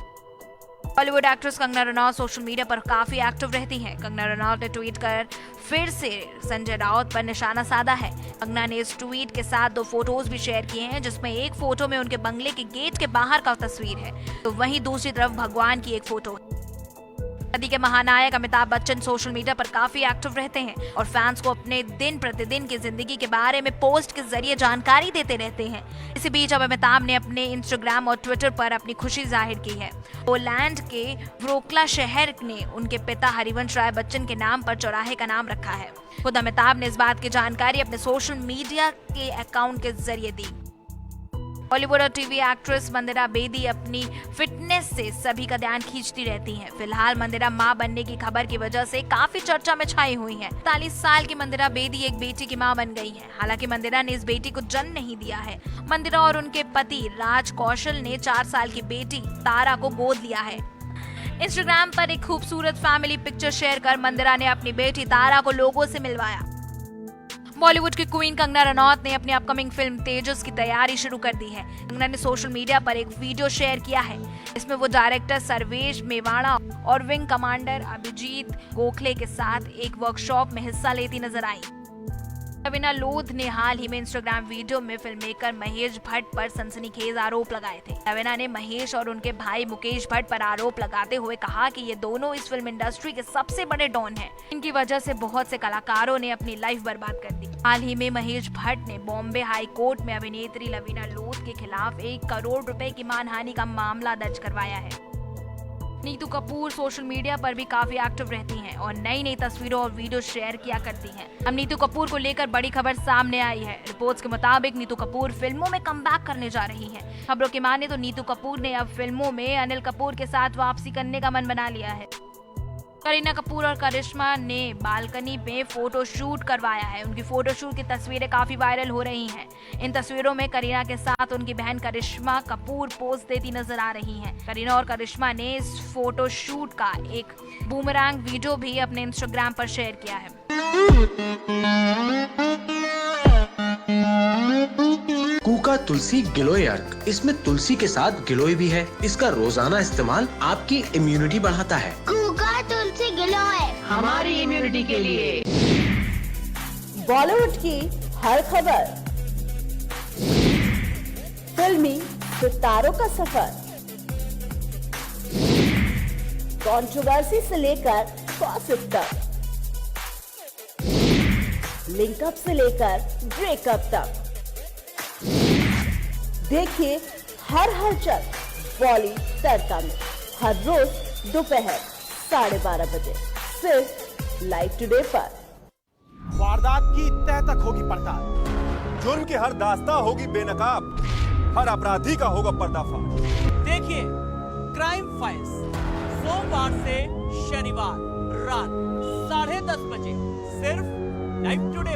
Bollywood actress Kangana Ranaut social media पर काफी एक्टिव रहती हैं। कंगना रनौत ने ट्वीट कर फिर से संजय राउत पर निशाना साधा है। कंगना ने इस ट्वीट के साथ 2 फोटोज भी शेयर किए हैं, जिसमें एक फोटो में उनके बंगले के गेट के बाहर का तस्वीर है, तो वहीं दूसरी तरफ भगवान की एक फोटो है। सदी के महानायक अमिताभ बच्चन सोशल मीडिया पर काफी एक्टिव रहते हैं और फैंस को अपने दिन प्रतिदिन की जिंदगी के बारे में पोस्ट के जरिए जानकारी देते रहते हैं। इसी बीच अब अमिताभ ने अपने इंस्टाग्राम और ट्विटर पर अपनी खुशी जाहिर की है। पोलैंड के व्रोक्ला शहर ने उनके पिता हरिवंश राय बच्चन के नाम पर चौराहे का नाम रखा है। खुद अमिताभ ने इस बात की जानकारी अपने सोशल मीडिया के अकाउंट के जरिए दी। बॉलीवुड और टीवी एक्ट्रेस मंदिरा बेदी अपनी फिटनेस से सभी का ध्यान खींचती रहती हैं। फिलहाल मंदिरा मां बनने की खबर की वजह से काफी चर्चा में छाई हुई हैं। 43 साल की मंदिरा बेदी एक बेटी की मां बन गई हैं। हालांकि मंदिरा ने इस बेटी को जन्म नहीं दिया है। मंदिरा और उनके पति राज कौशल ने 4 साल की बेटी तारा को गोद लिया है। इंस्टाग्राम पर एक खूबसूरत फैमिली पिक्चर शेयर कर मंदिरा ने अपनी बेटी तारा को लोगों से मिलवाया। बॉलीवुड की क्वीन कंगना रनौत ने अपनी अपकमिंग फिल्म तेजस की तैयारी शुरू कर दी है। कंगना ने सोशल मीडिया पर एक वीडियो शेयर किया है। इसमें वो डायरेक्टर सर्वेश मेवाड़ा और विंग कमांडर अभिजीत गोखले के साथ एक वर्कशॉप में हिस्सा लेती नजर आई। रवीना लोध ने हाल ही में इंस्टाग्राम वीडियो में फिल्ममेकर महेश भट्ट पर सनसनीखेज आरोप लगाए थे। रवीना ने महेश और उनके भाई मुकेश भट्ट पर आरोप लगाते हुए कहा कि ये दोनों इस फिल्म इंडस्ट्री के सबसे बड़े डॉन हैं। इनकी वजह से बहुत से कलाकारों ने अपनी लाइफ बर्बाद कर दी। हाल ही में महेश भट्ट ने बॉम्बे हाई कोर्ट में अभिनेत्री रवीना लोध के खिलाफ 1 करोड़ रुपए की मानहानि का मामला दर्ज करवाया है। नीतू कपूर सोशल मीडिया पर भी काफी एक्टिव रहती हैं और नई नई तस्वीरों और वीडियो शेयर किया करती हैं। अब नीतू कपूर को लेकर बड़ी खबर सामने आई है। रिपोर्ट्स के मुताबिक नीतू कपूर फिल्मों में कमबैक करने जा रही हैं। खबरों की माने तो नीतू कपूर ने अब फिल्मों में अनिल कपूर के साथ वापसी करने का मन बना लिया है। करीना कपूर और करिश्मा ने बालकनी में फोटो शूट करवाया है। उनकी फोटो शूट की तस्वीरें काफी वायरल हो रही हैं। इन तस्वीरों में करीना के साथ उनकी बहन करिश्मा कपूर पोज देती नजर आ रही हैं। करीना और करिश्मा ने इस फोटो शूट का एक बूमरैंग वीडियो भी अपने इंस्टाग्राम पर शेयर किया है। कूका तुलसी गिलोय अर्क, इसमें तुलसी के साथ गिलोय भी है। इसका रोजाना इस्तेमाल आपकी इम्यूनिटी बढ़ाता है। कूका तुलसी गिलोय हमारी इम्यूनिटी के लिए। बॉलीवुड की हर खबर, फिल्मी सितारों का सफर, कंट्रोवर्सी से लेकर गॉसिप तक, लिंकअप से लेकर ब्रेकअप तक, देखिए हर हलचल बॉली तड़का में हर रोज दोपहर 12:30 बजे सिर्फ लाइव टुडे पर। वारदात की तह तक होगी पड़ताल, जुर्म की हर दास्तां होगी बेनकाब, हर अपराधी का होगा पर्दाफाश। देखिए क्राइम फाइल्स सोमवार से शनिवार रात 10:30 बजे सिर्फ लाइव टुडे